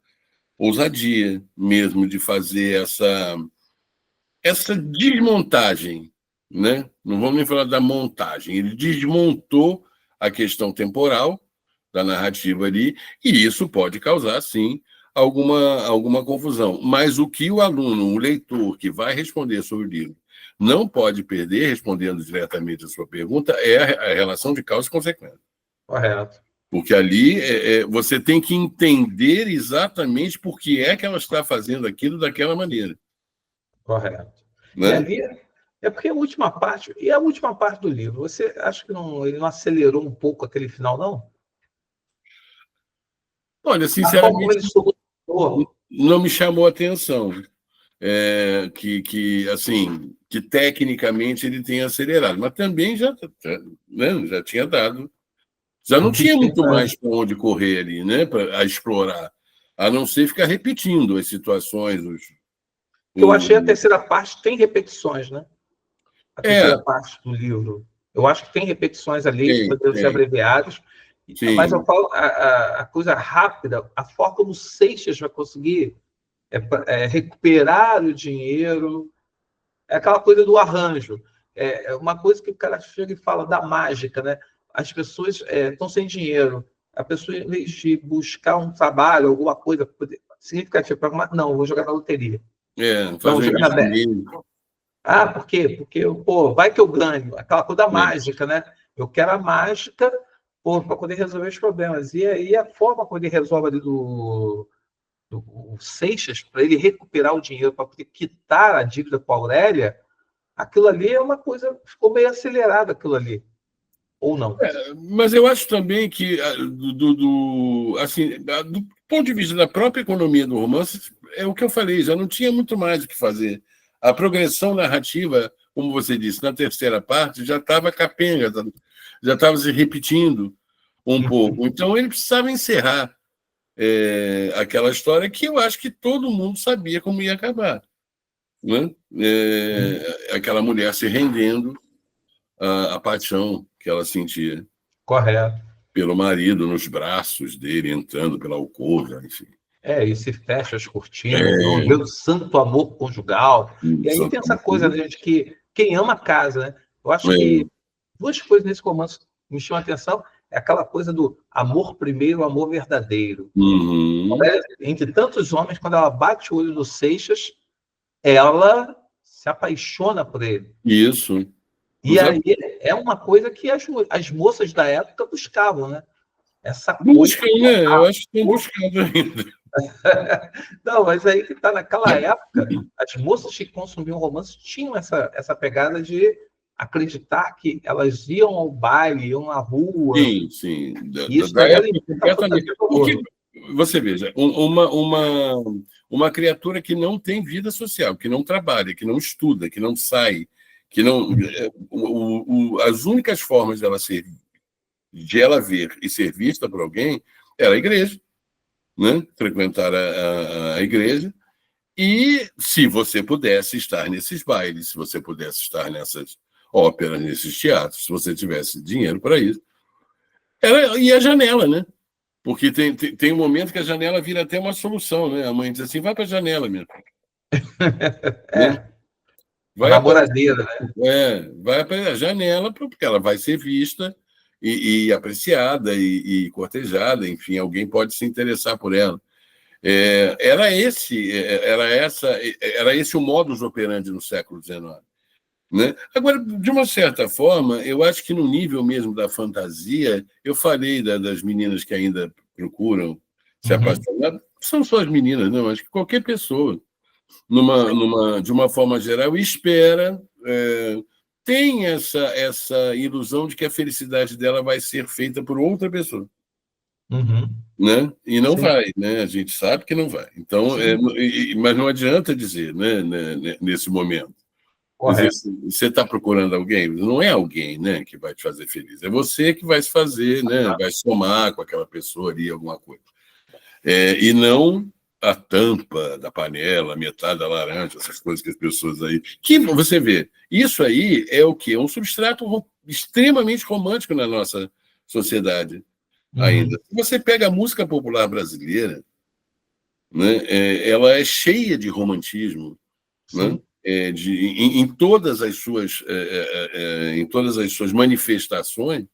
ousadia mesmo de fazer essa desmontagem, né? Não vamos nem falar da montagem. Ele desmontou a questão temporal da narrativa ali, e isso pode causar, sim, alguma confusão. Mas o que o aluno, o leitor que vai responder sobre o livro, não pode perder, respondendo diretamente a sua pergunta, é a relação de causa e consequência. Correto. Porque ali você tem que entender exatamente por que é que ela está fazendo aquilo daquela maneira. Correto. Né? E ali porque a última parte do livro, você acha que ele não acelerou um pouco aquele final, não? Olha, sinceramente, não me chamou a atenção. Que tecnicamente ele tenha acelerado, mas também já tinha dado. Já não tinha muito mais para onde correr ali, né, para explorar, a não ser ficar repetindo as situações. Eu achei a terceira parte tem repetições, né? A terceira parte do livro. Eu acho que tem repetições ali que poderiam ser abreviadas. Sim. Mas eu falo a coisa rápida, a forma como o Seixas vai conseguir recuperar o dinheiro, é aquela coisa do arranjo. É uma coisa que o cara chega e fala da mágica, né? As pessoas estão sem dinheiro. A pessoa, em vez de buscar um trabalho, alguma coisa significativa, não, vou jogar na loteria. Vou jogar na Bet. Por quê? Porque, vai que eu ganho. Aquela coisa mágica, né? Eu quero a mágica para poder resolver os problemas. E aí a forma como ele resolve ali do Seixas, para ele recuperar o dinheiro, para poder quitar a dívida com a Aurélia, aquilo ali é uma coisa, ficou meio acelerado aquilo ali. Ou não? Mas eu acho também que, do ponto de vista da própria economia do romance, é o que eu falei, já não tinha muito mais o que fazer. A progressão narrativa, como você disse, na terceira parte, já estava capenga, já estava se repetindo um pouco. Então, ele precisava encerrar aquela história que eu acho que todo mundo sabia como ia acabar. Né? Aquela mulher se rendendo à paixão que ela sentia. Correto. Pelo marido, nos braços dele, entrando pela alcova, enfim. E se fecha as cortinas, não vê o santo amor conjugal. E aí tem essa coisa, né, de que quem ama casa, né? Eu acho que duas coisas nesse romance me chamam a atenção. É aquela coisa do amor primeiro, amor verdadeiro. Entre tantos homens, quando ela bate o olho no Seixas, ela se apaixona por ele. Isso. E aí é uma coisa que as moças da época buscavam, né? Essa buscam, né? Eu acho que estão buscando ainda. Não, mas aí que tá, naquela época, as moças que consumiam romance tinham essa pegada de acreditar que elas iam ao baile, iam à rua. Sim. Isso da época, porque, você veja, uma criatura que não tem vida social, que não trabalha, que não estuda, que não sai, que não... as únicas formas de ela ver e ser vista por alguém era a igreja, né? Frequentar a igreja. E se você pudesse estar nesses bailes, se você pudesse estar nessas óperas, nesses teatros, se você tivesse dinheiro para isso, e a janela, né? Porque tem um momento que a janela vira até uma solução, né? A mãe diz assim, vai para a janela, mesmo. Né? Uma Vai aparecer, namoradeira, né? vai para a janela, porque ela vai ser vista e apreciada e cortejada, enfim, alguém pode se interessar por ela. Era esse o modus operandi no século XIX. Né? Agora, de uma certa forma, eu acho que no nível mesmo da fantasia, eu falei das meninas que ainda procuram se apaixonar, são só as meninas, não, acho que qualquer pessoa, de uma forma geral, espera, tem essa ilusão de que a felicidade dela vai ser feita por outra pessoa. Né? E não vai, né? A gente sabe que não vai. Então, mas não adianta dizer, né, nesse momento. Correto. Você está procurando alguém? Não é alguém, né, que vai te fazer feliz. É você que vai se fazer, né? Vai somar com aquela pessoa ali alguma coisa. E não a tampa da panela, metade da laranja, essas coisas que as pessoas aí... Que você vê, isso aí é o quê? Um substrato extremamente romântico na nossa sociedade ainda. Se você pega a música popular brasileira, né, ela é cheia de romantismo, né? Em todas as suas manifestações,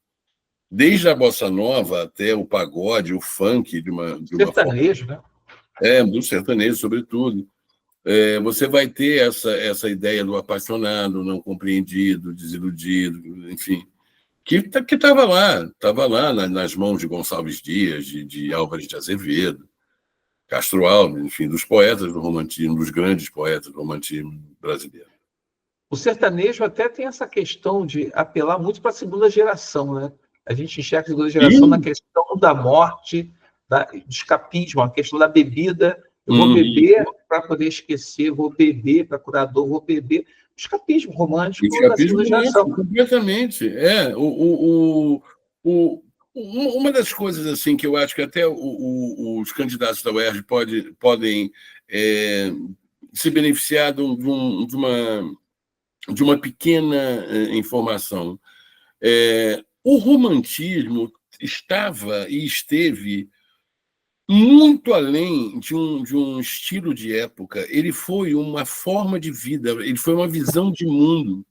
desde a bossa nova até o pagode, o funk, de uma sertanejo, forma, né? Do sertanejo, sobretudo. Você vai ter essa ideia do apaixonado, não compreendido, desiludido, enfim, que estava lá nas mãos de Gonçalves Dias, de Álvares de Azevedo, Castro Alves, enfim, dos poetas do romantismo, dos grandes poetas do romantismo brasileiro. O sertanejo até tem essa questão de apelar muito para a segunda geração, né? A gente enxerga a segunda geração na questão da morte, do escapismo, a questão da bebida. Eu vou beber para poder esquecer, vou beber para curar dor, vou beber. O escapismo romântico da segunda geração. Completamente. Uma das coisas assim que eu acho que até os candidatos da UERJ podem se beneficiar de uma pequena informação. O romantismo estava e esteve muito além de um estilo de época. Ele foi uma forma de vida, ele foi uma visão de mundo.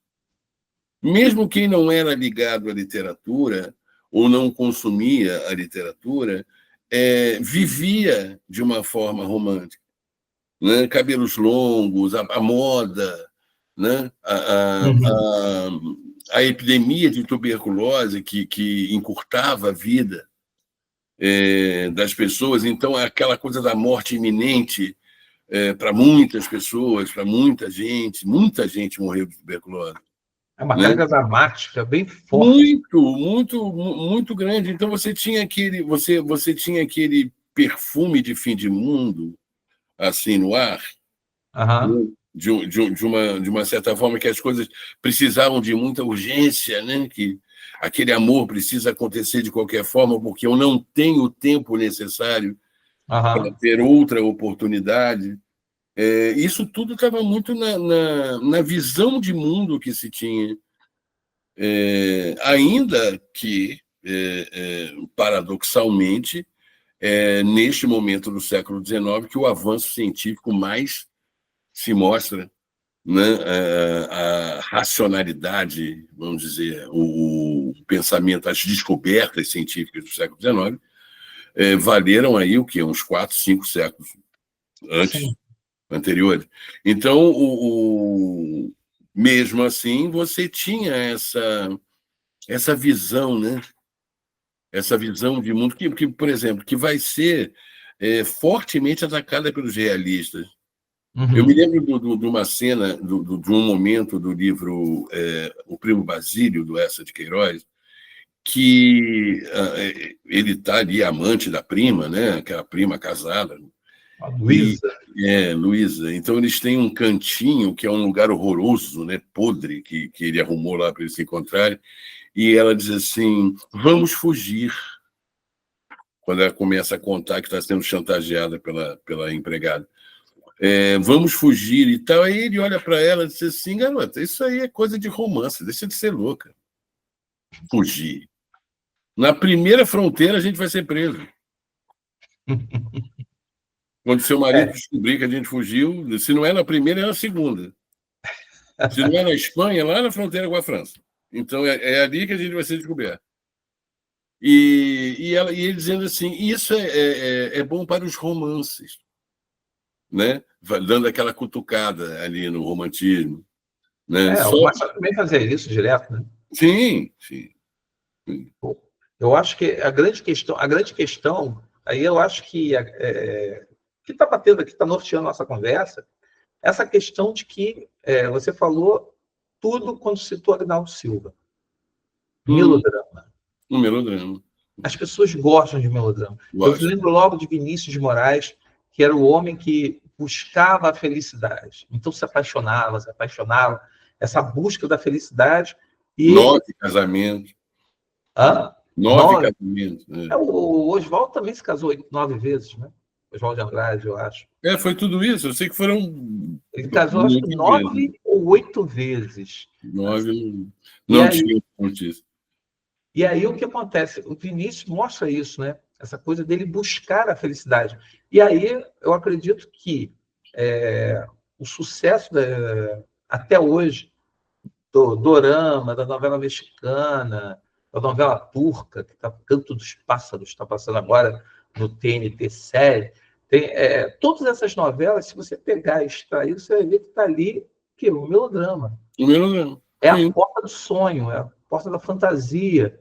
Mesmo quem não era ligado à literatura ou não consumia a literatura, vivia de uma forma romântica. Né? Cabelos longos, a moda, né? A epidemia de tuberculose que encurtava a vida das pessoas. Então, aquela coisa da morte iminente para muitas pessoas, para muita gente morreu de tuberculose. É uma carga dramática bem forte. Muito grande. Então, você tinha aquele perfume de fim de mundo assim no ar, de uma certa forma que as coisas precisavam de muita urgência, né? Que aquele amor precisa acontecer de qualquer forma, porque eu não tenho o tempo necessário para ter outra oportunidade. Isso tudo estava muito na visão de mundo que se tinha. Ainda que, paradoxalmente, neste momento do século XIX, que o avanço científico mais se mostra, né? A racionalidade, vamos dizer, o pensamento, as descobertas científicas do século XIX valeram aí o quê? Uns 4, 5 séculos anteriores. Então, mesmo assim, você tinha essa visão, né? Essa visão de mundo que, por exemplo, que vai ser fortemente atacada pelos realistas. Eu me lembro de uma cena, de um momento do livro O Primo Basílio, do Eça de Queiroz, que ele está ali, amante da prima, né? Aquela prima casada. A Luísa. Luísa. Então, eles têm um cantinho, que é um lugar horroroso, né? Podre, que ele arrumou lá para eles se encontrarem. E ela diz assim, vamos fugir. Quando ela começa a contar que está sendo chantageada pela empregada. Vamos fugir e tal. Aí ele olha para ela e diz assim, garota, isso aí é coisa de romance, deixa de ser louca. Fugir. Na primeira fronteira a gente vai ser preso. Quando seu marido descobrir que a gente fugiu, se não é na primeira, é na segunda. Se não é na Espanha, é lá na fronteira com a França. Então, é ali que a gente vai ser descoberto. E ele dizendo assim, isso é bom para os romances, né? Dando aquela cutucada ali no romantismo. Né? O Machado também fazia isso direto, né? Sim. Eu acho que a grande questão, aí eu acho que está batendo aqui, está norteando a nossa conversa, essa questão de que você falou tudo quando citou Agnaldo Silva. Melodrama. Um melodrama. As pessoas gostam de melodrama. Eu lembro logo de Vinícius de Moraes, que era o homem que buscava a felicidade. Então se apaixonava. Essa busca da felicidade. E 9 casamentos. Hã? 9 casamentos. Né? O Oswaldo também se casou 9 vezes, né? Oswaldo de Andrade, eu acho. Foi tudo isso. Eu sei que foram... Ele casou, acho que 9 ou 8 vezes. 9, não tinha notícia. E aí o que acontece? O Vinícius mostra isso, né? Essa coisa dele buscar a felicidade. E aí eu acredito que o sucesso até hoje do dorama, da novela mexicana, da novela turca, que está Canto dos Pássaros, está passando agora no TNT série. Todas essas novelas, se você pegar e extrair, você vai ver que está ali o melodrama. O melodrama. É a porta do sonho, é a porta da fantasia.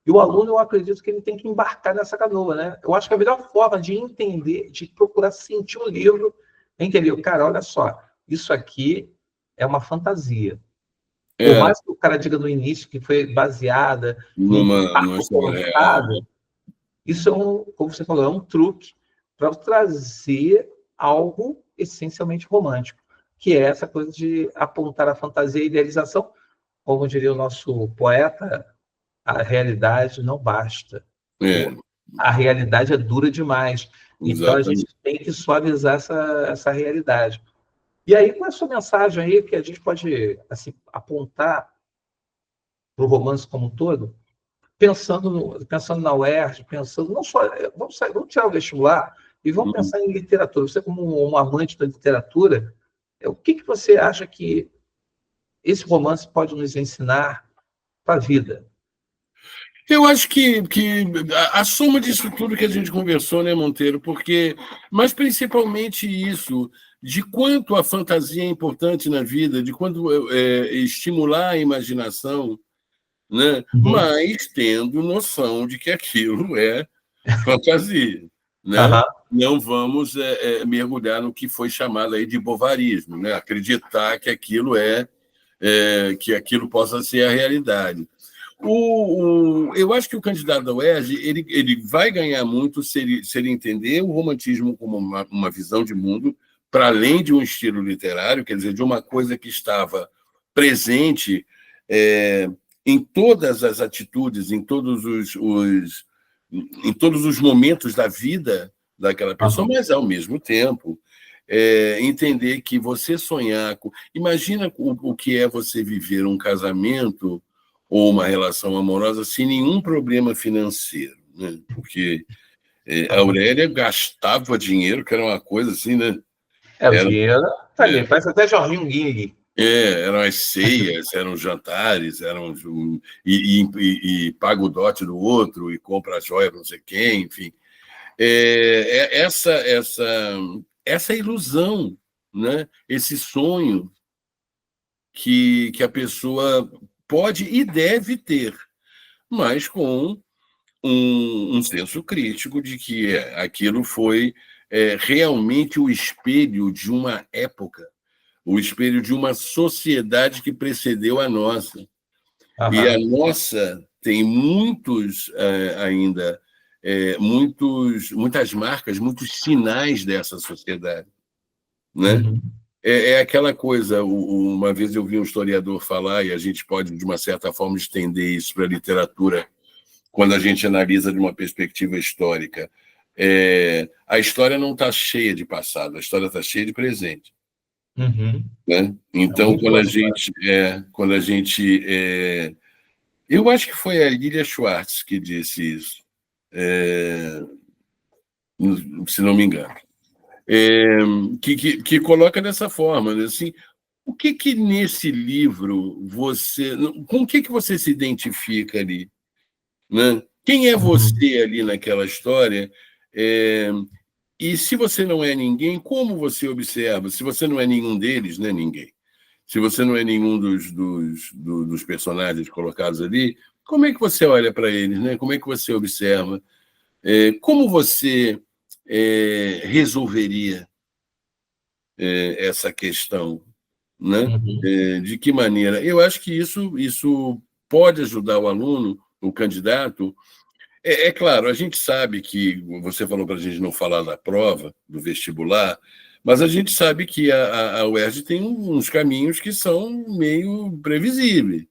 E o aluno, eu acredito que ele tem que embarcar nessa canoa, né? Eu acho que a melhor forma de entender, de procurar sentir o livro, é entender, cara, olha só, isso aqui é uma fantasia. Por mais que o cara diga no início que foi baseada numa história real. Isso como você falou, é um truque para trazer algo essencialmente romântico, que é essa coisa de apontar a fantasia e a idealização. Como diria o nosso poeta, a realidade não basta. A realidade é dura demais. Então, a gente tem que suavizar essa realidade. E aí, com essa mensagem aí, que a gente pode assim, apontar para o romance como um todo, pensando na UERJ, pensando não só... Vamos tirar o vestibular e vamos pensar em literatura. Você, como um amante da literatura, o que você acha que esse romance pode nos ensinar para a vida? Eu acho que a soma disso tudo que a gente conversou, né, Monteiro? Mas principalmente isso, de quanto a fantasia é importante na vida, de quanto estimular a imaginação, né? Mas tendo noção de que aquilo é fantasia. Né? Não vamos mergulhar no que foi chamado aí de bovarismo, né? Acreditar que aquilo que aquilo possa ser a realidade. Eu acho que o candidato da UERJ ele vai ganhar muito se ele entender o romantismo como uma visão de mundo, para além de um estilo literário, quer dizer, de uma coisa que estava presente em todas as atitudes, em todos os momentos da vida daquela pessoa, mas, ao mesmo tempo, entender que você sonhar... Imagina o que é você viver um casamento ou uma relação amorosa sem nenhum problema financeiro, né? Porque a Aurélia gastava dinheiro, que era uma coisa assim, né? O dinheiro tá ali, parece até Jorginho Guing. Eram as ceias, eram os jantares, e paga o dote do outro, e compra a joia para não sei quem, enfim. Essa ilusão, né? Esse sonho que a pessoa pode e deve ter, mas com um senso crítico de que aquilo foi realmente o espelho de uma época, o espelho de uma sociedade que precedeu a nossa. E a nossa tem ainda muitas marcas, muitos sinais dessa sociedade. Né? É aquela coisa, uma vez eu vi um historiador falar, e a gente pode, de uma certa forma, estender isso para a literatura, quando a gente analisa de uma perspectiva histórica. A história não está cheia de passado, a história está cheia de presente. Né? Então, quando a gente... eu acho que foi a Lilia Schwartz que disse isso, se não me engano. que coloca dessa forma, né? Assim, o que nesse livro com o que você se identifica ali, né? Quem é você ali naquela história? E se você não é ninguém, como você observa? Se você não é nenhum deles, não é ninguém. Se você não é nenhum dos personagens colocados ali, como é que você olha para eles, né? Como é que você observa? Como você resolveria essa questão, né? De que maneira? Eu acho que isso pode ajudar o aluno, o candidato. É claro, a gente sabe que você falou para a gente não falar da prova, do vestibular, mas a gente sabe que a UERJ tem uns caminhos que são meio previsíveis,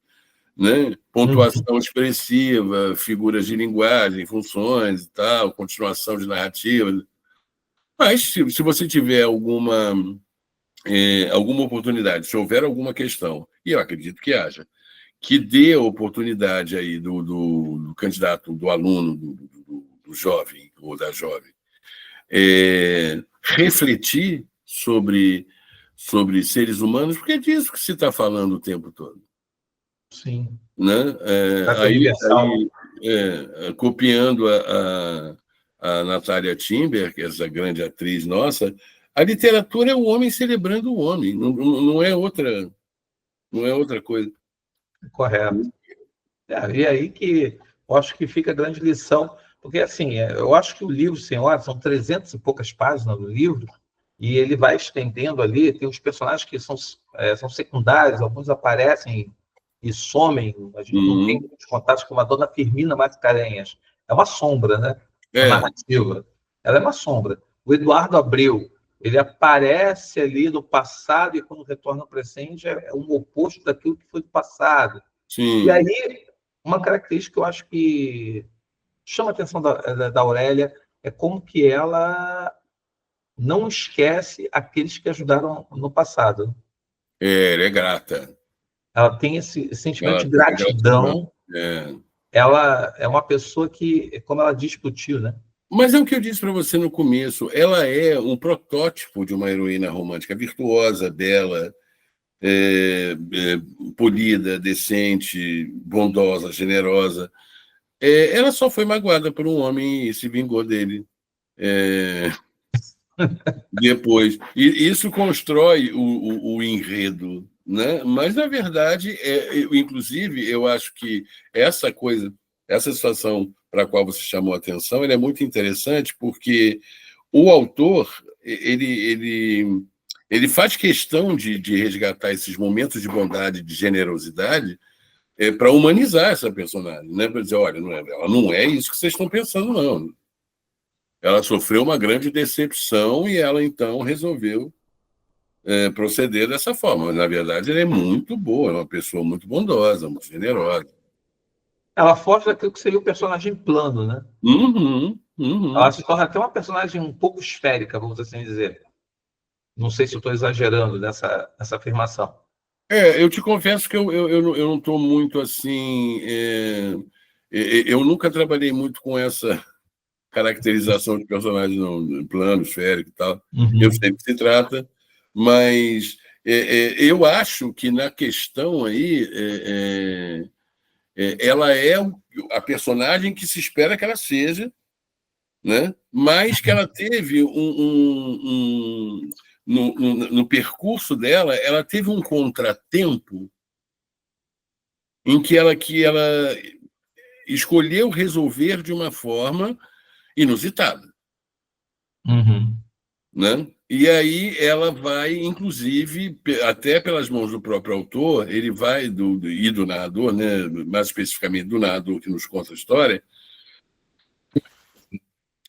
né? Pontuação expressiva, figuras de linguagem, funções e tal, continuação de narrativa. Mas se você tiver alguma oportunidade, se houver alguma questão, e eu acredito que haja, que dê a oportunidade aí do candidato, do aluno, do jovem ou da jovem, refletir sobre seres humanos, porque é disso que se está falando o tempo todo. Sim. Né? Copiando a Natália Timber, que é essa grande atriz nossa, a literatura é o homem celebrando o homem, não é outra coisa. Correto. E aí que eu acho que fica a grande lição, porque assim, eu acho que o livro, senhora, são 300 e poucas páginas do livro, e ele vai estendendo ali, tem os personagens que são secundários, alguns aparecem e somem, a gente não tem muitos contatos, como a dona Firmina Mascarenhas. É uma sombra, né? A narrativa. Ela é uma sombra. O Eduardo Abreu, ele aparece ali no passado e quando retorna ao presente é um oposto daquilo que foi do passado. Sim. E aí, uma característica que eu acho que chama a atenção da Aurélia é como que ela não esquece aqueles que ajudaram no passado. Ela é grata. Ela tem esse sentimento de gratidão. Ela é uma pessoa que, como ela discutiu, né? Mas é o que eu disse para você no começo, ela é um protótipo de uma heroína romântica virtuosa, bela, polida, decente, bondosa, generosa. Ela só foi magoada por um homem e se vingou dele depois. E isso constrói o enredo, né? Mas, na verdade, inclusive, eu acho que essa situação para a qual você chamou a atenção, é muito interessante, porque o autor ele faz questão de resgatar esses momentos de bondade, de generosidade, para humanizar essa personagem, né? Para dizer, olha, ela não é isso que vocês estão pensando, não. Ela sofreu uma grande decepção e ela, então, resolveu proceder dessa forma. Mas, na verdade, ela é muito boa, é uma pessoa muito bondosa, muito generosa. Ela foge daquilo que seria o personagem plano, né? Ela se torna até uma personagem um pouco esférica, vamos assim dizer. Não sei se eu estou exagerando nessa afirmação. Eu te confesso que eu não estou muito assim. Eu nunca trabalhei muito com essa caracterização de personagem, não, plano, esférico e tal. Eu sei do que se trata, mas eu acho que na questão aí ela é a personagem que se espera que ela seja, né? Mas que ela teve no percurso dela, ela teve um contratempo em que ela escolheu resolver de uma forma inusitada. Né? E aí ela vai, inclusive, até pelas mãos do próprio autor, ele vai, e do narrador, né? Mais especificamente do narrador que nos conta a história,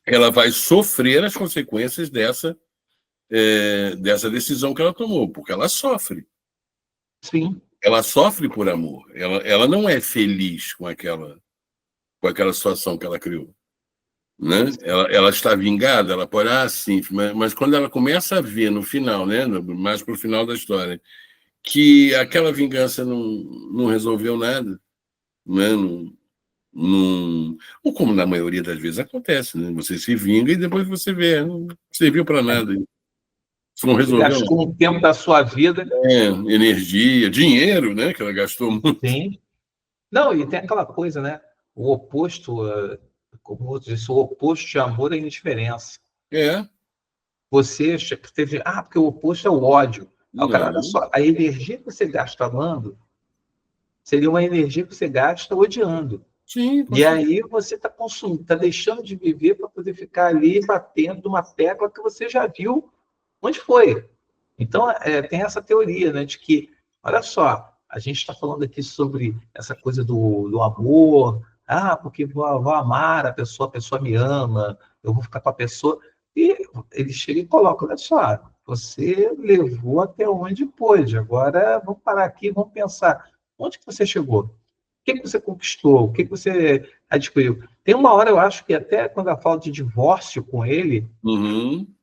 ela vai sofrer as consequências dessa decisão que ela tomou, porque ela sofre. Sim. Ela sofre por amor. Ela não é feliz com aquela situação que ela criou. Né? Ela está vingada, ela pode, sim, mas quando ela começa a ver no final, né, mais para o final da história, que aquela vingança não resolveu nada, né? Ou como na maioria das vezes acontece, né? Você se vinga e depois você vê, não serviu para nada. Não resolveu. Gastou um tempo da sua vida. Energia, dinheiro, né? Que ela gastou muito. Sim. Não, e tem aquela coisa, né? O oposto, como outros disse, o oposto de amor é indiferença. Você teve. Porque o oposto é o ódio. O cara, olha só, a energia que você gasta amando seria uma energia que você gasta odiando. Sim, e aí você está consumindo, está deixando de viver para poder ficar ali batendo uma tecla que você já viu onde foi. Então, tem essa teoria, né, de que, olha só, a gente está falando aqui sobre essa coisa do amor, porque vou amar a pessoa me ama, eu vou ficar com a pessoa. E ele chega e coloca, olha só, você levou até onde pôde, agora vamos parar aqui, vamos pensar, onde que você chegou? O que você conquistou? O que você adquiriu? Tem uma hora, eu acho que até quando ela fala de divórcio com ele,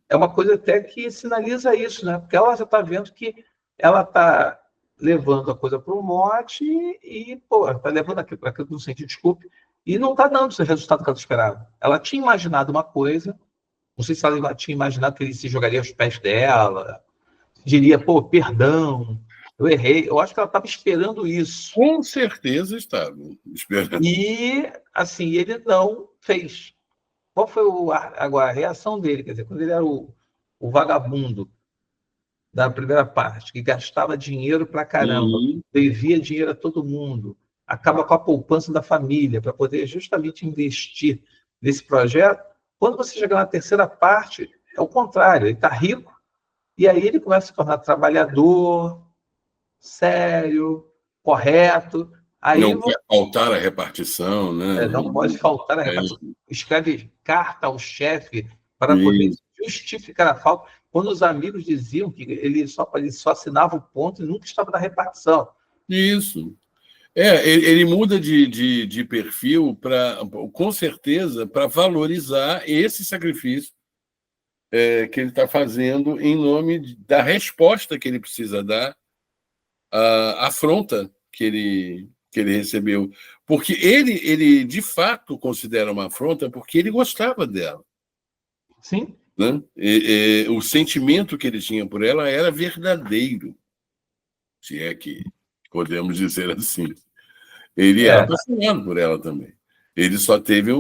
é uma coisa até que sinaliza isso, né? Porque ela já está vendo que ela está levando a coisa para o morte e está levando aquilo no sentido, desculpe, e não está dando o resultado que ela esperava. Ela tinha imaginado uma coisa, não sei se ela tinha imaginado que ele se jogaria aos pés dela, diria, perdão, eu errei. Eu acho que ela estava esperando isso. Com certeza estava esperando. E, assim, ele não fez. Qual foi agora, a reação dele? Quer dizer, quando ele era o vagabundo da primeira parte, que gastava dinheiro pra caramba, devia dinheiro a todo mundo, acaba com a poupança da família para poder justamente investir nesse projeto. Quando você chega na terceira parte, é o contrário, ele está rico, e aí ele começa a se tornar trabalhador, sério, correto. Aí não quer faltar a repartição, né? Não pode faltar a repartição. Escreve carta ao chefe para poder justificar a falta. Quando os amigos diziam que ele só assinava o ponto e nunca estava na repartição. Isso. Ele muda de perfil com certeza, para valorizar esse sacrifício que ele está fazendo em nome da resposta que ele precisa dar à afronta que ele recebeu. Porque ele, de fato, considera uma afronta porque ele gostava dela. Sim. Né? O sentimento que ele tinha por ela era verdadeiro, se é que podemos dizer assim. Ele era apaixonado por ela também. Ele só teve um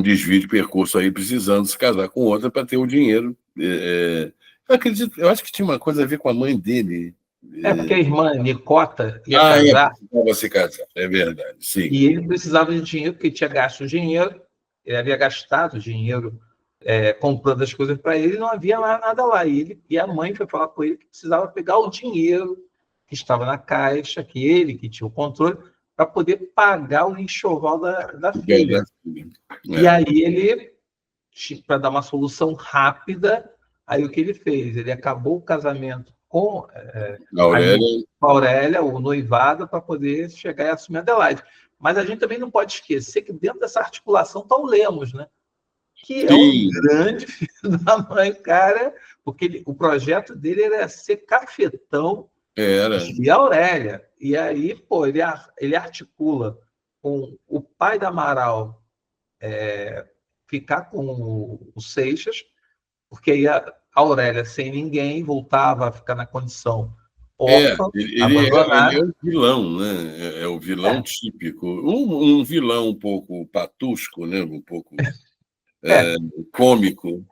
desvio de percurso aí, precisando se casar com outra para ter o dinheiro. Eu acho que tinha uma coisa a ver com a mãe dele. Porque a irmã Nicota ia casar. Precisava se casar, é verdade, sim. E ele precisava de dinheiro, porque ele tinha gasto dinheiro, ele havia gastado dinheiro comprando as coisas para ele, não havia nada lá. E a mãe foi falar com ele que precisava pegar o dinheiro que estava na caixa, que tinha o controle, para poder pagar o enxoval da filha. E aí ele, para dar uma solução rápida, aí o que ele fez? Ele acabou o casamento com a Aurélia, o noivado, para poder chegar e assumir a Adelaide. Mas a gente também não pode esquecer que dentro dessa articulação está o Lemos, né? Que é um grande filho da mãe, cara, porque o projeto dele era ser cafetão e a Aurélia. E aí, ele articula com o pai da Amaral ficar com o Seixas, porque aí a Aurélia, sem ninguém, voltava a ficar na condição órfã, abandonada. Ele é o vilão, né? É o vilão típico. Um vilão um pouco patusco, né? Um pouco cômico.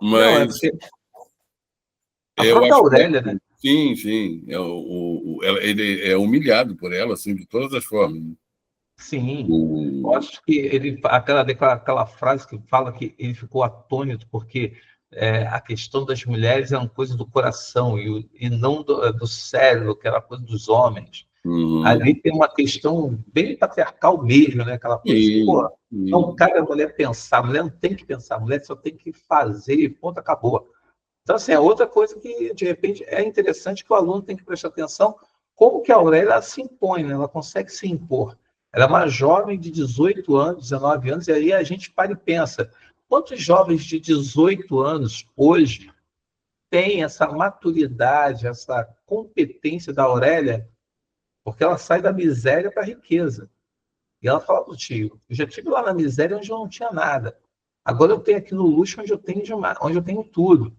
Mas a própria Aurélia, né? Sim. Ele é humilhado por ela, assim, de todas as formas. Sim. Eu acho que ele aquela frase que fala que ele ficou atônito porque a questão das mulheres é uma coisa do coração e não do cérebro, que era coisa dos homens. Ali tem uma questão bem patriarcal mesmo, né? Aquela coisa assim, não cabe a mulher pensar, a mulher não tem que pensar, a mulher só tem que fazer e ponto, acabou. Então, assim, é outra coisa que, de repente, é interessante que o aluno tem que prestar atenção como que a Aurélia se impõe, né? Ela consegue se impor. Ela é uma jovem de 18 anos, 19 anos, e aí a gente para e pensa, quantos jovens de 18 anos hoje têm essa maturidade, essa competência da Aurélia, porque ela sai da miséria para a riqueza. E ela fala para o tio, eu já estive lá na miséria onde eu não tinha nada. Agora eu tenho aqui no luxo onde eu tenho tudo.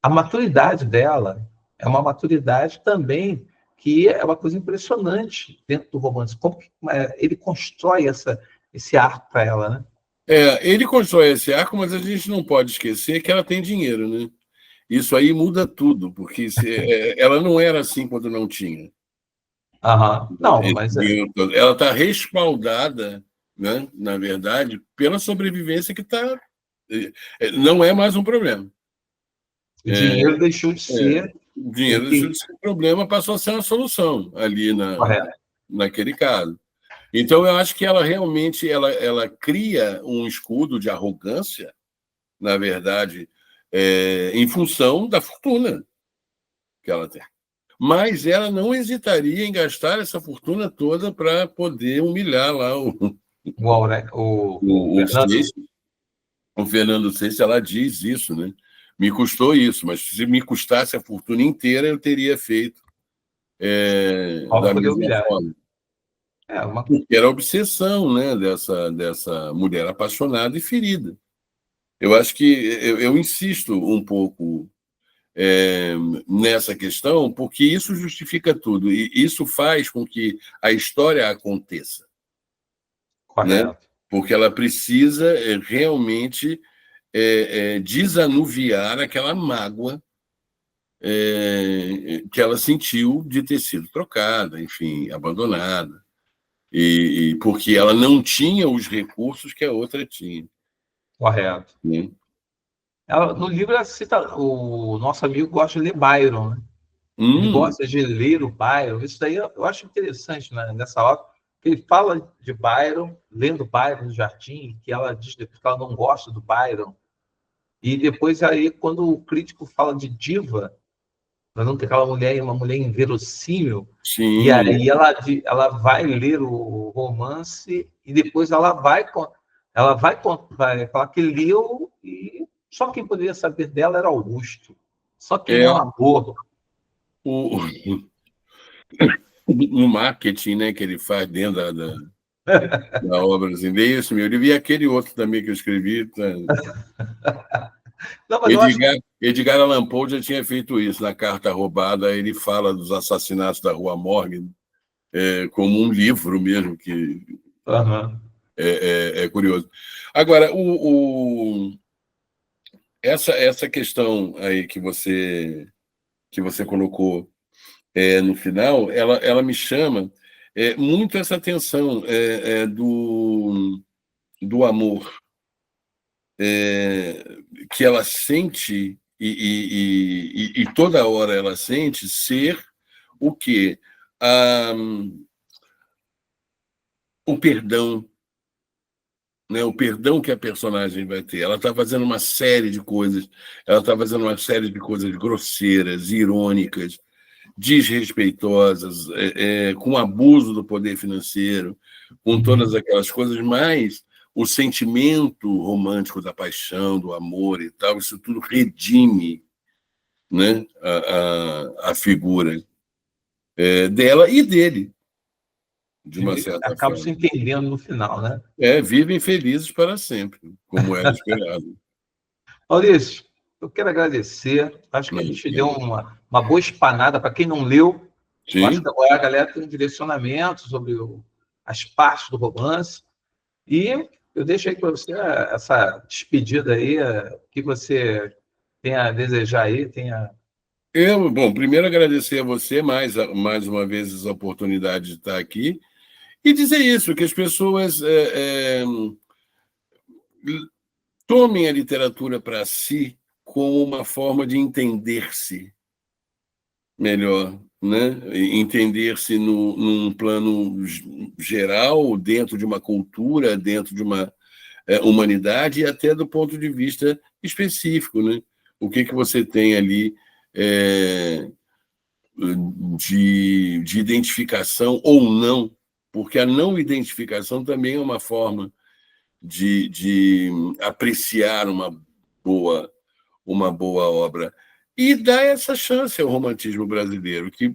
A maturidade dela é uma maturidade também que é uma coisa impressionante dentro do romance. Como que, ele constrói esse arco para ela, né? Ele constrói esse arco, mas a gente não pode esquecer que ela tem dinheiro, né? Isso aí muda tudo, porque ela não era assim quando não tinha. Aham. Não, mas Ela está respaldada, né, na verdade, pela sobrevivência que está. Não é mais um problema. o dinheiro deixou de ser. O dinheiro deixou de ser um problema, passou a ser uma solução ali naquele caso. Então, eu acho que ela realmente ela cria um escudo de arrogância, na verdade, em função da fortuna que ela tem. Mas ela não hesitaria em gastar essa fortuna toda para poder humilhar lá o Fernando VI. Ela diz isso, né? Me custou isso, mas se me custasse a fortuna inteira, eu teria feito da mesma forma. Porque era a obsessão, né, dessa mulher apaixonada e ferida. Eu acho que eu insisto um pouco nessa questão, porque isso justifica tudo, e isso faz com que a história aconteça. Correto. Né? Porque ela precisa realmente desanuviar aquela mágoa que ela sentiu de ter sido trocada, enfim, abandonada. E porque ela não tinha os recursos que a outra tinha. Correto. Né? No livro ela cita, o nosso amigo gosta de ler Byron, né? Ele gosta de ler o Byron. Isso daí eu acho interessante, né, nessa hora. Ele fala de Byron, lendo Byron no jardim, que ela diz que ela não gosta do Byron. E depois, aí, quando o crítico fala de diva, nós vamos ter aquela mulher, uma mulher inverossímil. Sim. E aí ela vai ler o romance e depois ela vai falar que leu e só quem poderia saber dela era Augusto. Só quem é um amor. O marketing, né, que ele faz dentro da obra, assim, isso meu. Ele vi aquele outro também que eu escrevi. Não, Edgar Allan Poe já tinha feito isso na Carta Roubada. Ele fala dos assassinatos da Rua Morgue como um livro mesmo, que é curioso. Agora, essa questão aí que você colocou no final, ela me chama muito essa atenção do amor que ela sente e toda hora ela sente ser o quê? O perdão, né? O perdão que a personagem vai ter. Ela está fazendo uma série de coisas, grosseiras, irônicas, desrespeitosas, com abuso do poder financeiro, com todas aquelas coisas, mas o sentimento romântico da paixão, do amor e tal, isso tudo redime, né, a figura dela e dele, de uma certa forma. Acabam se entendendo no final, né? Vivem felizes para sempre, como era esperado. Maurício, eu quero agradecer. Acho que a gente deu uma boa espanada para quem não leu. Sim. Acho que agora a galera tem um direcionamento sobre as partes do romance. E eu deixo aí para você essa despedida aí, o que você tem a desejar aí, Bom, primeiro agradecer a você mais uma vez a oportunidade de estar aqui e dizer isso, que as pessoas tomem a literatura para si como uma forma de entender-se melhor, né? Entender-se num plano geral, dentro de uma cultura, dentro de uma humanidade e até do ponto de vista específico, né? O que você tem ali de identificação ou não, porque a não identificação também é uma forma de apreciar uma boa obra. E dar essa chance ao romantismo brasileiro, que,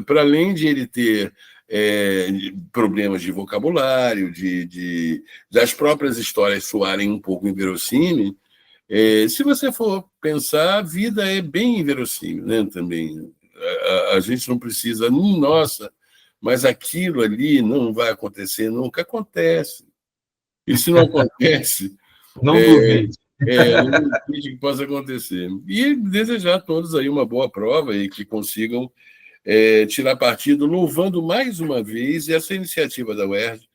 para além de ele ter problemas de vocabulário, das próprias histórias soarem um pouco inverossímil. Se você for pensar, a vida é bem inverossímil, né, também. A gente não precisa, nossa, mas aquilo ali não vai acontecer, nunca acontece. E se não acontece, não duvide. Não duvide que possa acontecer. E desejar a todos aí uma boa prova e que consigam tirar partido, louvando mais uma vez essa iniciativa da UERJ,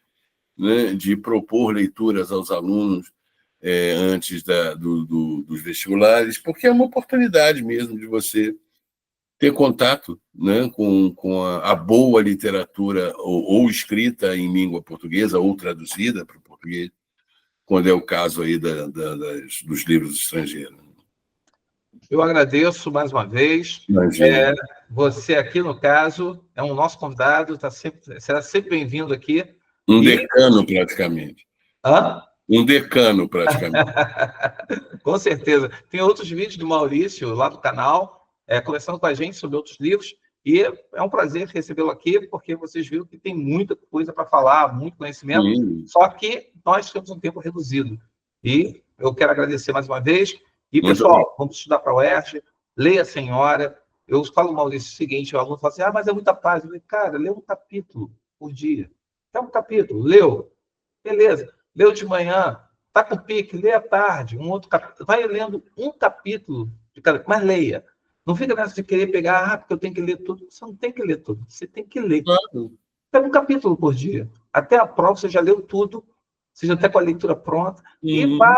né, de propor leituras aos alunos antes dos vestibulares, porque é uma oportunidade mesmo de você ter contato, né, com a boa literatura ou escrita em língua portuguesa ou traduzida para o português, quando é o caso aí dos livros estrangeiros. Eu agradeço mais uma vez. Você aqui, no caso, é um nosso convidado, será sempre bem-vindo aqui. Decano, praticamente. Hã? Um decano, praticamente. Com certeza. Tem outros vídeos do Maurício lá no canal, conversando com a gente sobre outros livros, e é um prazer recebê-lo aqui, porque vocês viram que tem muita coisa para falar, muito conhecimento, só que nós temos um tempo reduzido. E eu quero agradecer mais uma vez. E, pessoal, vamos estudar para a UERJ, leia a senhora. Eu falo, Maurício, o seguinte, o aluno fala assim, mas é muita página. Eu falei, cara, lê um capítulo por dia. É um capítulo, leu. Beleza. Leu de manhã, está com pique, lê à tarde, um outro capítulo. Vai lendo um capítulo de cada, mas leia. Não fica nessa de querer pegar, porque eu tenho que ler tudo. Você não tem que ler tudo, você tem que ler. Pega um capítulo por dia. Até a prova você já leu tudo, você já está com a leitura pronta, e vá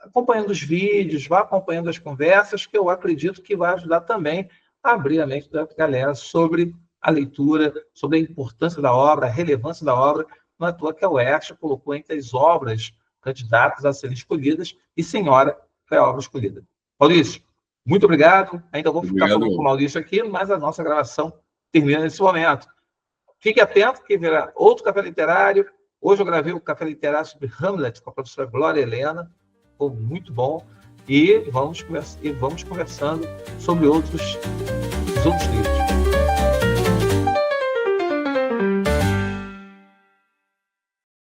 acompanhando os vídeos, vá acompanhando as conversas, que eu acredito que vai ajudar também a abrir a mente da galera sobre a leitura, sobre a importância da obra, a relevância da obra. Não é à toa que a UERJ colocou entre as obras candidatas a serem escolhidas, e Senhora foi a obra escolhida. Maurício, muito obrigado. Ainda vou ficar falando com o Maurício aqui, mas a nossa gravação termina nesse momento. Fique atento, que virá outro Café Literário. Hoje eu gravei o Café Literário sobre Hamlet com a professora Glória Helena. Foi muito bom. E vamos conversando sobre outros livros.